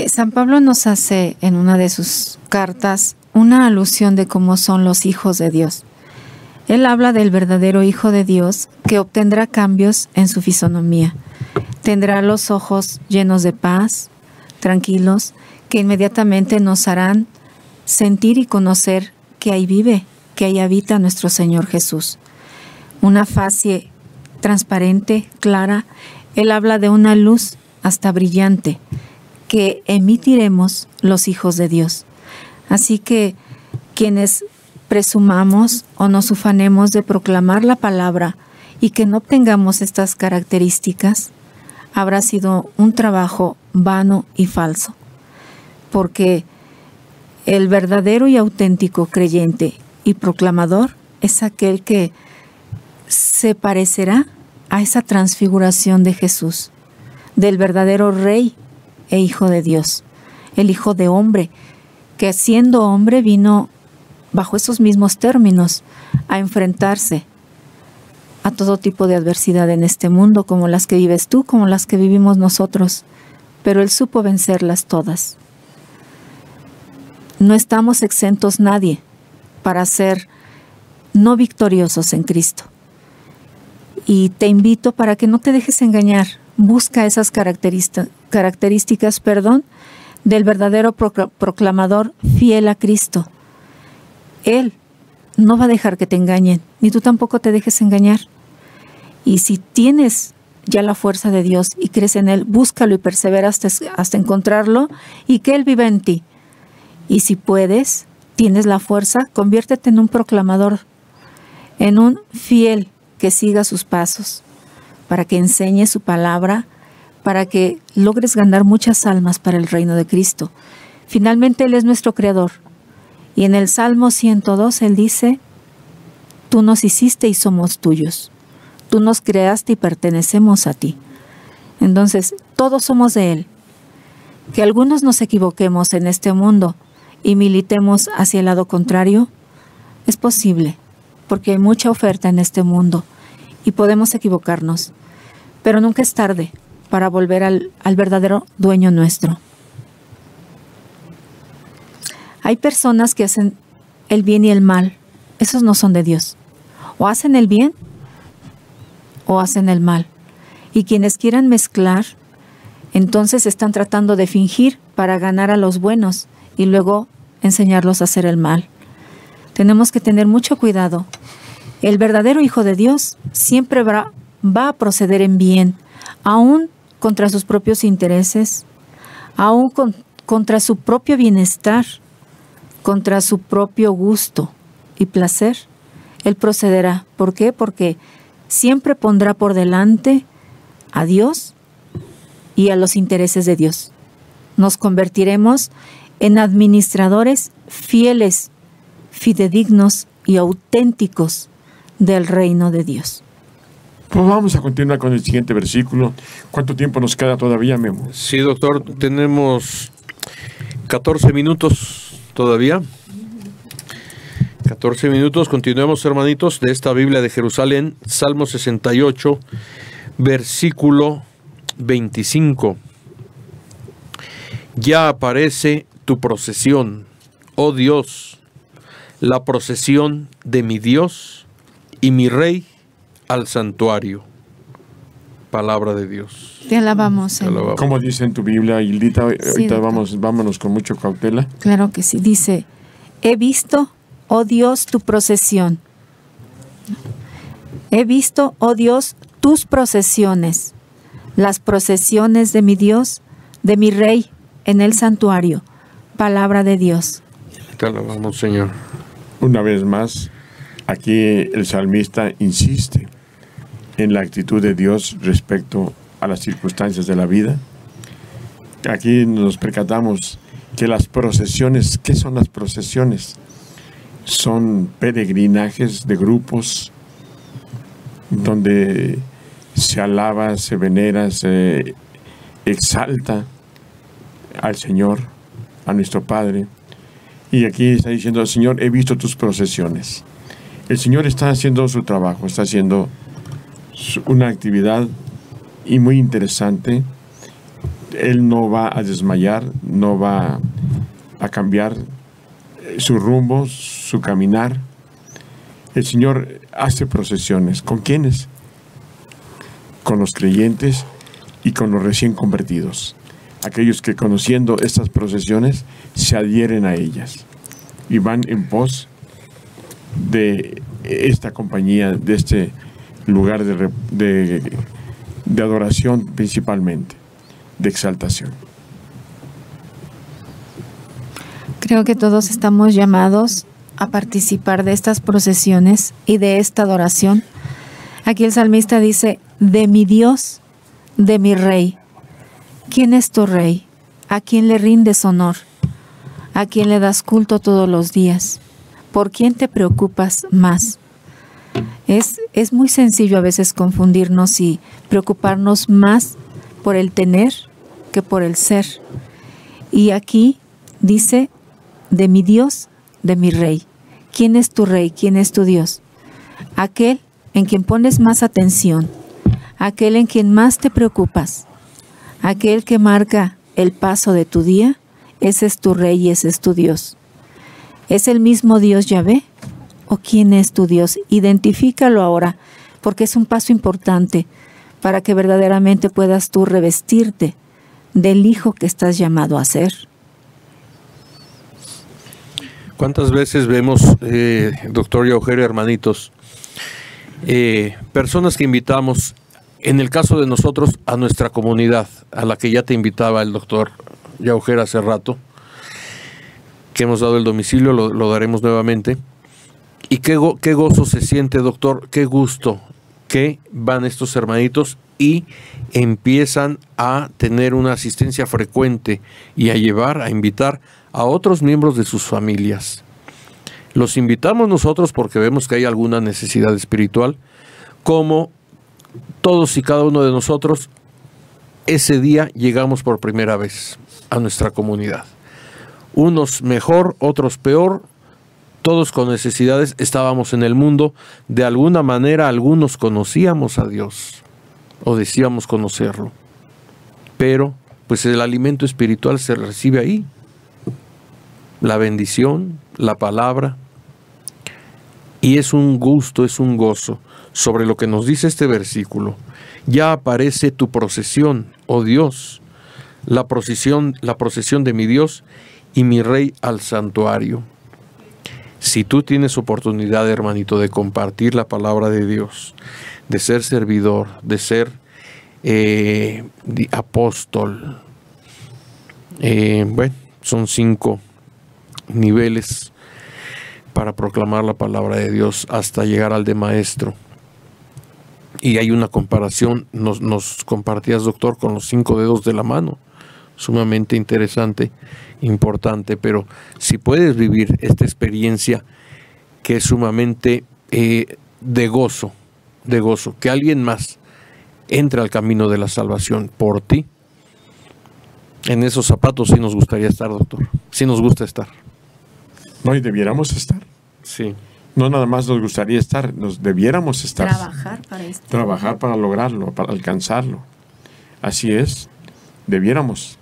San Pablo nos hace en una de sus cartas una alusión de cómo son los hijos de Dios. Él habla del verdadero Hijo de Dios que obtendrá cambios en su fisonomía. Tendrá los ojos llenos de paz, tranquilos, que inmediatamente nos harán sentir y conocer que ahí vive, que ahí habita nuestro Señor Jesús. Una faz transparente, clara. Él habla de una luz hasta brillante que emitiremos los hijos de Dios. Así que quienes presumamos o nos ufanemos de proclamar la palabra y que no obtengamos estas características, habrá sido un trabajo vano y falso, porque el verdadero y auténtico creyente y proclamador es aquel que se parecerá a esa transfiguración de Jesús, del verdadero Rey e Hijo de Dios, el Hijo de Hombre, que siendo hombre vino bajo esos mismos términos a enfrentarse a todo tipo de adversidad en este mundo, como las que vives tú, como las que vivimos nosotros, pero Él supo vencerlas todas. No estamos exentos nadie para ser no victoriosos en Cristo. Y te invito para que no te dejes engañar. Busca esas características, del verdadero proclamador fiel a Cristo. Él no va a dejar que te engañen, ni tú tampoco te dejes engañar. Y si tienes ya la fuerza de Dios y crees en Él, búscalo y persevera hasta encontrarlo y que Él viva en ti. Y si puedes, tienes la fuerza, conviértete en un proclamador, en un fiel que siga sus pasos, para que enseñe su palabra, para que logres ganar muchas almas para el reino de Cristo. Finalmente Él es nuestro Creador. Y en el Salmo 102 Él dice, tú nos hiciste y somos tuyos. Tú nos creaste y pertenecemos a ti. Entonces, todos somos de Él. Que algunos nos equivoquemos en este mundo y militemos hacia el lado contrario, es posible, porque hay mucha oferta en este mundo y podemos equivocarnos. Pero nunca es tarde para volver al verdadero dueño nuestro. Hay personas que hacen el bien y el mal. Esos no son de Dios. O hacen el bien o hacen el mal. Y quienes quieran mezclar, entonces están tratando de fingir para ganar a los buenos y luego enseñarlos a hacer el mal. Tenemos que tener mucho cuidado. El verdadero Hijo de Dios siempre va a proceder en bien, aún contra sus propios intereses, aún contra su propio bienestar, contra su propio gusto y placer. Él procederá. ¿Por qué? Porque siempre pondrá por delante a Dios y a los intereses de Dios. Nos convertiremos en administradores fieles, fidedignos y auténticos del reino de Dios. Pues vamos a continuar con el siguiente versículo. ¿Cuánto tiempo nos queda todavía, Memo? Sí, doctor, tenemos 14 minutos todavía. 14 minutos. Continuemos, hermanitos, de esta Biblia de Jerusalén, Salmo 68, versículo 25. Ya aparece tu procesión, oh Dios, la procesión de mi Dios y mi Rey al santuario. Palabra de Dios. Te alabamos, Señor. ¿Cómo dice en tu Biblia, Hildita? Sí, Ahorita vámonos con mucho cautela. Claro que sí. Dice, he visto, oh Dios, tu procesión. He visto, oh Dios, tus procesiones, las procesiones de mi Dios, de mi Rey, en el santuario. Palabra de Dios. Te alabamos, Señor. Una vez más, aquí el salmista insiste en la actitud de Dios respecto a las circunstancias de la vida. Aquí nos percatamos que las procesiones, ¿qué son las procesiones? Son peregrinajes de grupos donde se alaba, se venera, se exalta al Señor, a nuestro Padre. Y aquí está diciendo, Señor, he visto tus procesiones. El Señor está haciendo su trabajo, está haciendo una actividad y muy interesante. Él no va a desmayar, no va a cambiar su rumbo, su caminar. El Señor hace procesiones. ¿Con quiénes? Con los creyentes y con los recién convertidos. Aquellos que conociendo estas procesiones se adhieren a ellas y van en pos de esta compañía, de este lugar de adoración principalmente, de exaltación. Creo que todos estamos llamados a participar de estas procesiones y de esta adoración. Aquí el salmista dice, de mi Dios, de mi Rey. ¿Quién es tu Rey? ¿A quién le rindes honor? ¿A quién le das culto todos los días? ¿Por quién te preocupas más? Es muy sencillo a veces confundirnos y preocuparnos más por el tener que por el ser. Y aquí dice, de mi Dios, de mi Rey. ¿Quién es tu Rey? ¿Quién es tu Dios? Aquel en quien pones más atención, aquel en quien más te preocupas, aquel que marca el paso de tu día, ese es tu Rey y ese es tu Dios. ¿Es el mismo Dios Yahvé? ¿O quién es tu Dios? Identifícalo ahora, porque es un paso importante para que verdaderamente puedas tú revestirte del hijo que estás llamado a ser. ¿Cuántas veces vemos, doctor Yaujer, hermanitos, personas que invitamos, en el caso de nosotros, a nuestra comunidad, a la que ya te invitaba el doctor Yaujer hace rato, que hemos dado el domicilio, lo daremos nuevamente, y qué gozo se siente, doctor, qué gusto que van estos hermanitos y empiezan a tener una asistencia frecuente y a invitar a otros miembros de sus familias. Los invitamos nosotros porque vemos que hay alguna necesidad espiritual, como todos y cada uno de nosotros, ese día llegamos por primera vez a nuestra comunidad. Unos mejor, otros peor, todos con necesidades, estábamos en el mundo, de alguna manera algunos conocíamos a Dios, o decíamos conocerlo, pero pues el alimento espiritual se recibe ahí, la bendición, la palabra, y es un gusto, es un gozo, sobre lo que nos dice este versículo. Ya aparece tu procesión, oh Dios, la procesión de mi Dios y mi Rey al santuario. Si tú tienes oportunidad, hermanito, de compartir la palabra de Dios, de ser servidor, de ser apóstol, bueno, son 5 niveles para proclamar la palabra de Dios hasta llegar al de maestro. Y hay una comparación, nos compartías, doctor, con los 5 dedos de la mano, sumamente interesante, importante, pero si puedes vivir esta experiencia que es sumamente de gozo, que alguien más entre al camino de la salvación por ti, en esos zapatos sí nos gustaría estar, doctor, sí nos gusta estar. No, y debiéramos estar. Sí. No nada más nos gustaría estar, nos debiéramos estar. Trabajar para esto. Trabajar para lograrlo, para alcanzarlo. Así es, debiéramos.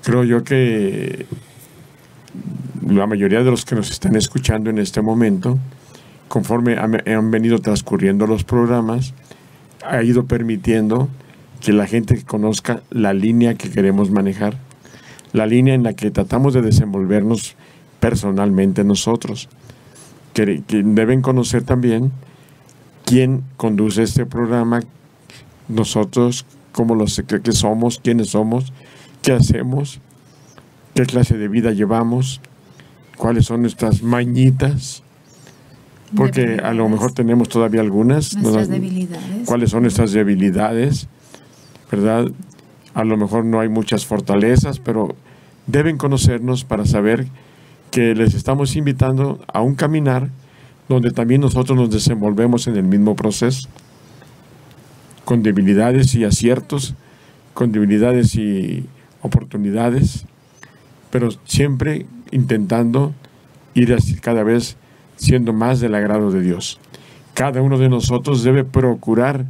Creo yo que la mayoría de los que nos están escuchando en este momento, conforme han venido transcurriendo los programas, ha ido permitiendo que la gente conozca la línea que queremos manejar, la línea en la que tratamos de desenvolvernos personalmente nosotros. Que deben conocer también quién conduce este programa, nosotros, qué somos, quiénes somos, qué hacemos, qué clase de vida llevamos, cuáles son nuestras mañitas, porque a lo mejor tenemos todavía algunas. Nuestras debilidades. ¿Cuáles son nuestras debilidades? ¿Verdad? A lo mejor no hay muchas fortalezas, pero deben conocernos para saber que les estamos invitando a un caminar donde también nosotros nos desenvolvemos en el mismo proceso, con debilidades y aciertos, con debilidades y oportunidades, pero siempre intentando ir así cada vez siendo más del agrado de Dios. Cada uno de nosotros debe procurar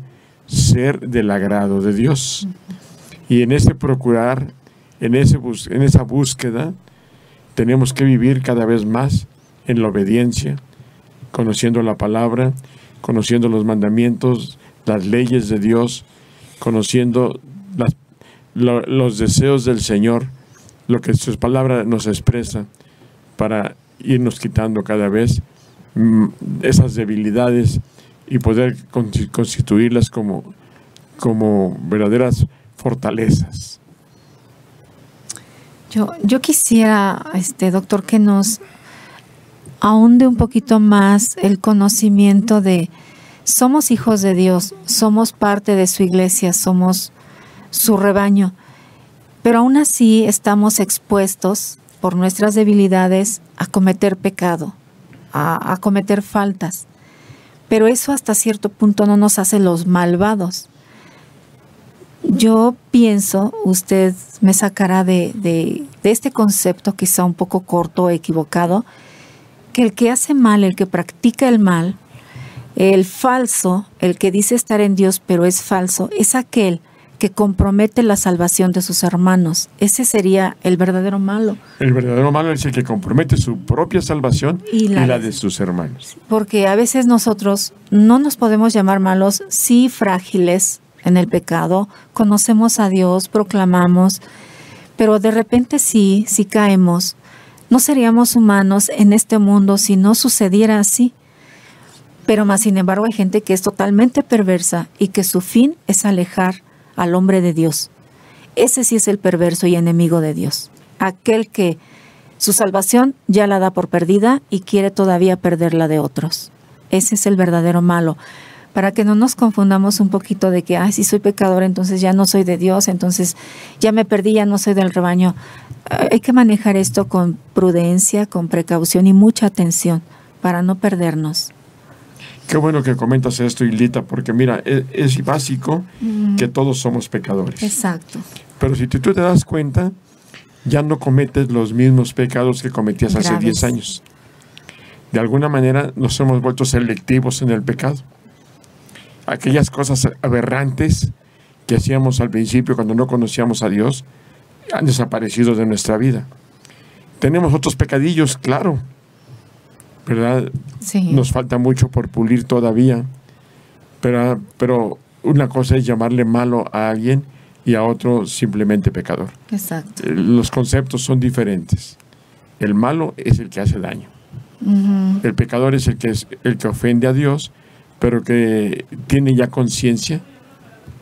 ser del agrado de Dios. Y en ese procurar, en esa búsqueda, tenemos que vivir cada vez más en la obediencia, conociendo la palabra, conociendo los mandamientos, las leyes de Dios, conociendo los deseos del Señor, lo que su palabra nos expresa, para irnos quitando cada vez esas debilidades y poder constituirlas como verdaderas fortalezas. Yo quisiera, doctor, que nos ahonde un poquito más el conocimiento de somos hijos de Dios, somos parte de su iglesia, somos su rebaño, pero aún así estamos expuestos por nuestras debilidades a cometer pecado, a cometer faltas, pero eso hasta cierto punto no nos hace los malvados. Yo pienso, usted me sacará de este concepto quizá un poco corto o equivocado, que el que hace mal, el que practica el mal, el falso, el que dice estar en Dios pero es falso, es aquel que compromete la salvación de sus hermanos. Ese sería el verdadero malo. El verdadero malo es el que compromete su propia salvación y la de sus hermanos. Porque a veces nosotros no nos podemos llamar malos, sí frágiles en el pecado, conocemos a Dios, proclamamos, pero de repente sí caemos. No seríamos humanos en este mundo si no sucediera así. Pero más sin embargo hay gente que es totalmente perversa y que su fin es alejar al hombre de Dios. Ese sí es el perverso y enemigo de Dios. Aquel que su salvación ya la da por perdida y quiere todavía perderla de otros. Ese es el verdadero malo. Para que no nos confundamos un poquito de que, si soy pecador, entonces ya no soy de Dios, entonces ya me perdí, ya no soy del rebaño. Hay que manejar esto con prudencia, con precaución y mucha atención para no perdernos. Qué bueno que comentas esto, Hilita, porque mira, es básico que todos somos pecadores. Exacto. Pero si tú te das cuenta, ya no cometes los mismos pecados que cometías hace 10 años. De alguna manera nos hemos vuelto selectivos en el pecado. Aquellas cosas aberrantes que hacíamos al principio cuando no conocíamos a Dios han desaparecido de nuestra vida. Tenemos otros pecadillos, claro, ¿verdad? Sí. Nos falta mucho por pulir todavía, pero una cosa es llamarle malo a alguien y a otro simplemente pecador. Exacto. Los conceptos son diferentes. El malo es el que hace daño. Uh-huh. El pecador es el que ofende a Dios, pero que tiene ya conciencia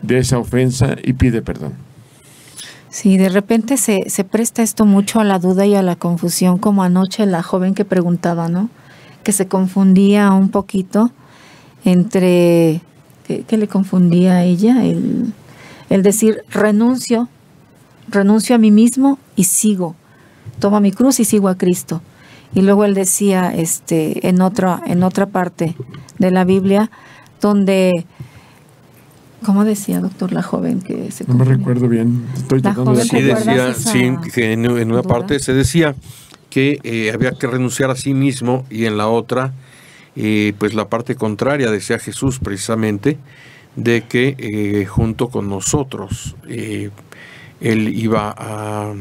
de esa ofensa y pide perdón. Sí, de repente se presta esto mucho a la duda y a la confusión, como anoche la joven que preguntaba, ¿no? Que se confundía un poquito entre... ¿Qué le confundía a ella? El decir, renuncio a mí mismo y sigo. Tomo mi cruz y sigo a Cristo. Y luego él decía en otra parte de la Biblia, donde... ¿Cómo decía, doctor, la joven que se confundía? No me recuerdo bien. Estoy tratando de... Sí, decía, que en una parte se decía que había que renunciar a sí mismo, y en la otra, pues la parte contraria, decía Jesús precisamente, de que junto con nosotros Él iba a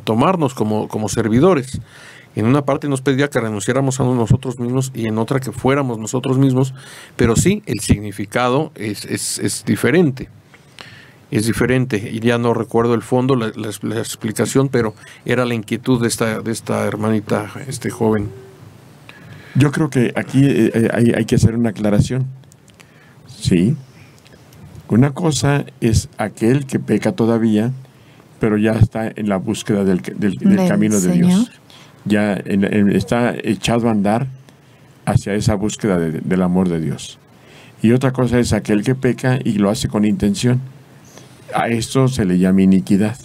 tomarnos como servidores. En una parte nos pedía que renunciáramos a nosotros mismos y en otra que fuéramos nosotros mismos, pero sí, el significado es diferente. Es diferente, y ya no recuerdo el fondo, la explicación, pero era la inquietud de esta hermanita, joven. Yo creo que aquí hay que hacer una aclaración. Sí. Una cosa es aquel que peca todavía, pero ya está en la búsqueda del camino de Dios. Ya está echado a andar hacia esa búsqueda del amor de Dios. Y otra cosa es aquel que peca y lo hace con intención. A esto se le llama iniquidad.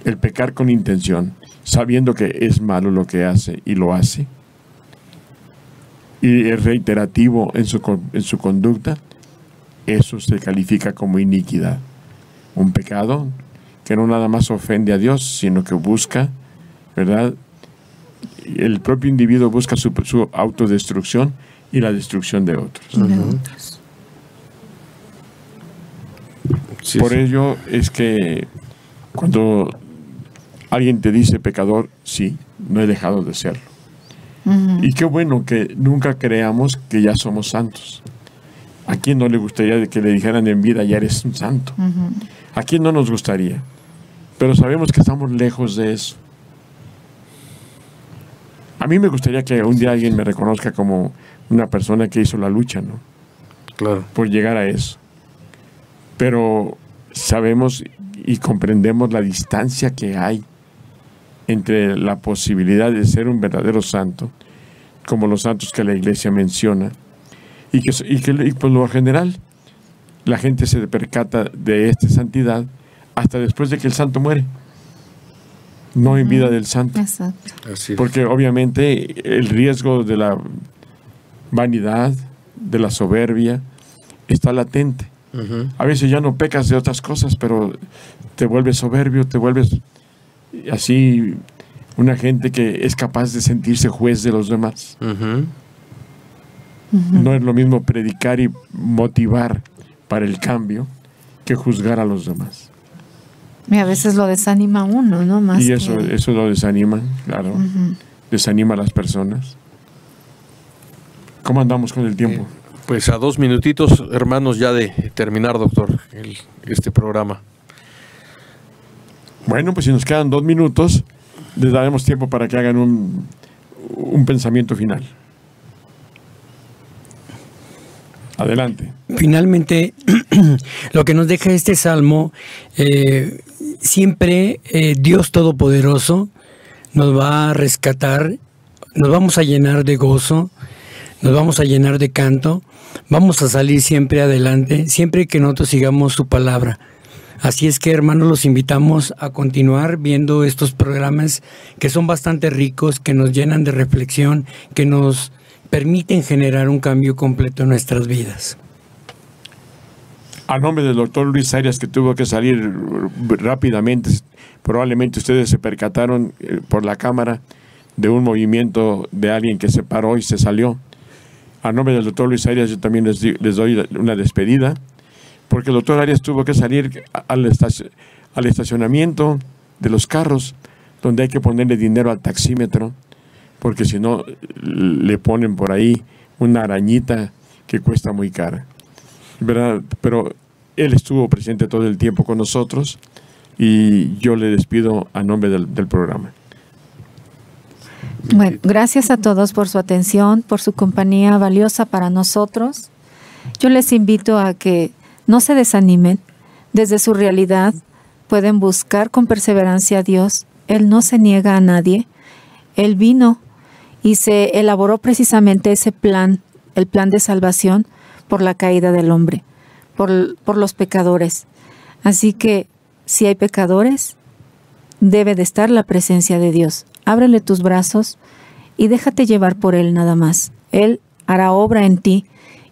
El pecar con intención, sabiendo que es malo lo que hace y lo hace, y es reiterativo en su conducta, eso se califica como iniquidad. Un pecado que no nada más ofende a Dios, sino que busca, ¿verdad? El propio individuo busca su autodestrucción y la destrucción de otros. Uh-huh. Sí, Por sí. ello es que cuando alguien te dice pecador, sí, no he dejado de serlo. Uh-huh. Y qué bueno que nunca creamos que ya somos santos. ¿A quién no le gustaría que le dijeran en vida, ya eres un santo? Uh-huh. ¿A quién no nos gustaría? Pero sabemos que estamos lejos de eso. A mí me gustaría que un día alguien me reconozca como una persona que hizo la lucha, ¿no? Claro. Por llegar a eso. Pero sabemos y comprendemos la distancia que hay entre la posibilidad de ser un verdadero santo, como los santos que la Iglesia menciona, y por lo general la gente se percata de esta santidad hasta después de que el santo muere, no en vida del santo. Exacto. Así es. Porque obviamente el riesgo de la vanidad, de la soberbia, está latente. A veces ya no pecas de otras cosas, pero te vuelves soberbio, te vuelves así una gente que es capaz de sentirse juez de los demás. No es lo mismo predicar y motivar para el cambio que juzgar a los demás. Y a veces lo desanima a uno, ¿no? Más y eso lo desanima, claro. Desanima a las personas. ¿Cómo andamos con el tiempo? Pues a 2 minutitos, hermanos, ya de terminar, doctor, este programa. Bueno, pues si nos quedan 2 minutos, les daremos tiempo para que hagan un pensamiento final. Adelante. Finalmente, lo que nos deja este salmo, siempre Dios Todopoderoso nos va a rescatar, nos vamos a llenar de gozo, nos vamos a llenar de canto, vamos a salir siempre adelante, siempre que nosotros sigamos su palabra. Así es que, hermanos, los invitamos a continuar viendo estos programas que son bastante ricos, que nos llenan de reflexión, que nos permiten generar un cambio completo en nuestras vidas. A nombre del doctor Luis Arias, que tuvo que salir rápidamente, probablemente ustedes se percataron por la cámara de un movimiento de alguien que se paró y se salió. A nombre del doctor Luis Arias, yo también les doy una despedida, porque el doctor Arias tuvo que salir al estacionamiento de los carros, donde hay que ponerle dinero al taxímetro, porque si no le ponen por ahí una arañita que cuesta muy cara, ¿verdad? Pero él estuvo presente todo el tiempo con nosotros y yo le despido a nombre del programa. Bueno, gracias a todos por su atención, por su compañía valiosa para nosotros. Yo les invito a que no se desanimen. Desde su realidad pueden buscar con perseverancia a Dios. Él no se niega a nadie. Él vino y se elaboró precisamente ese plan, el plan de salvación por la caída del hombre, por los pecadores. Así que si hay pecadores, debe de estar la presencia de Dios. Ábrele tus brazos y déjate llevar por Él nada más. Él hará obra en ti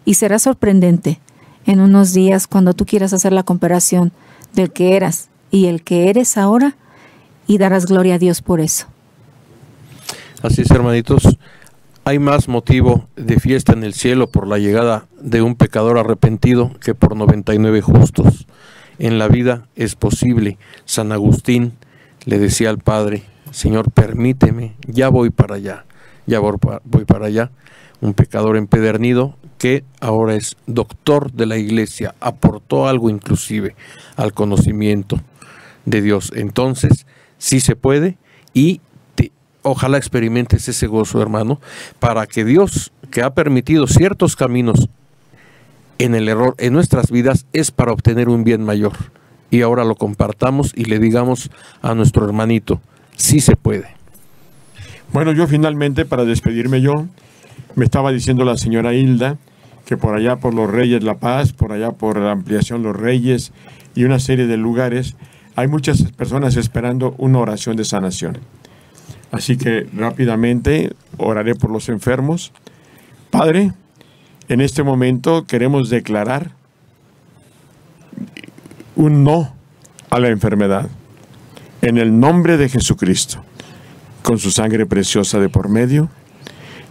y será sorprendente en unos días cuando tú quieras hacer la comparación del que eras y el que eres ahora, y darás gloria a Dios por eso. Así es, hermanitos. Hay más motivo de fiesta en el cielo por la llegada de un pecador arrepentido que por 99 justos. En la vida es posible. San Agustín le decía al Padre: Señor, permíteme, ya voy para allá, voy para allá. Un pecador empedernido que ahora es doctor de la iglesia, aportó algo inclusive al conocimiento de Dios. Entonces, sí se puede, y ojalá experimentes ese gozo, hermano, para que Dios, que ha permitido ciertos caminos en el error en nuestras vidas, es para obtener un bien mayor. Y ahora lo compartamos y le digamos a nuestro hermanito: sí se puede. Bueno, yo finalmente, para despedirme me estaba diciendo la señora Hilda que por allá por los Reyes La Paz, por allá por la ampliación Los Reyes y una serie de lugares, hay muchas personas esperando una oración de sanación. Así que rápidamente oraré por los enfermos. Padre, en este momento queremos declarar un no a la enfermedad. En el nombre de Jesucristo, con su sangre preciosa de por medio,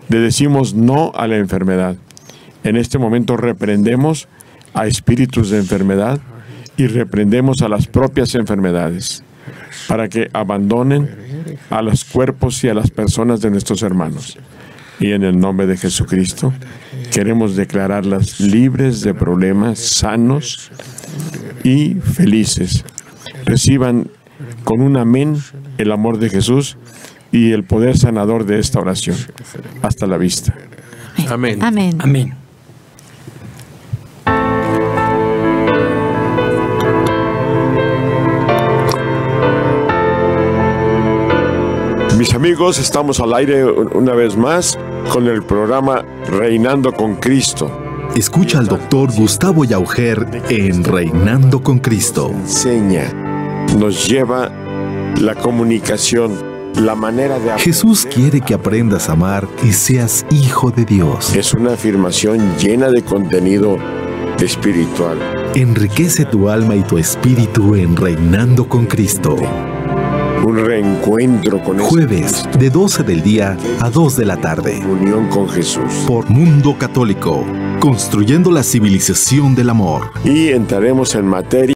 le decimos no a la enfermedad. En este momento reprendemos a espíritus de enfermedad y reprendemos a las propias enfermedades para que abandonen a los cuerpos y a las personas de nuestros hermanos. Y en el nombre de Jesucristo queremos declararlas libres de problemas, sanos y felices. Reciban con un amén el amor de Jesús y el poder sanador de esta oración. Hasta la vista. Amén. Amén. Amén. Mis amigos, estamos al aire una vez más con el programa Reinando con Cristo. Escucha al doctor Gustavo Yaujer en Reinando con Cristo. Enseña, nos lleva la comunicación, la manera de... Jesús quiere que aprendas a amar y seas hijo de Dios. Es una afirmación llena de contenido espiritual. Enriquece tu alma y tu espíritu en Reinando con Cristo. Un reencuentro con Jueves, de 12 del día a 2 de la tarde. unión con Jesús. Por Mundo Católico, construyendo la civilización del amor. Y entraremos en materia.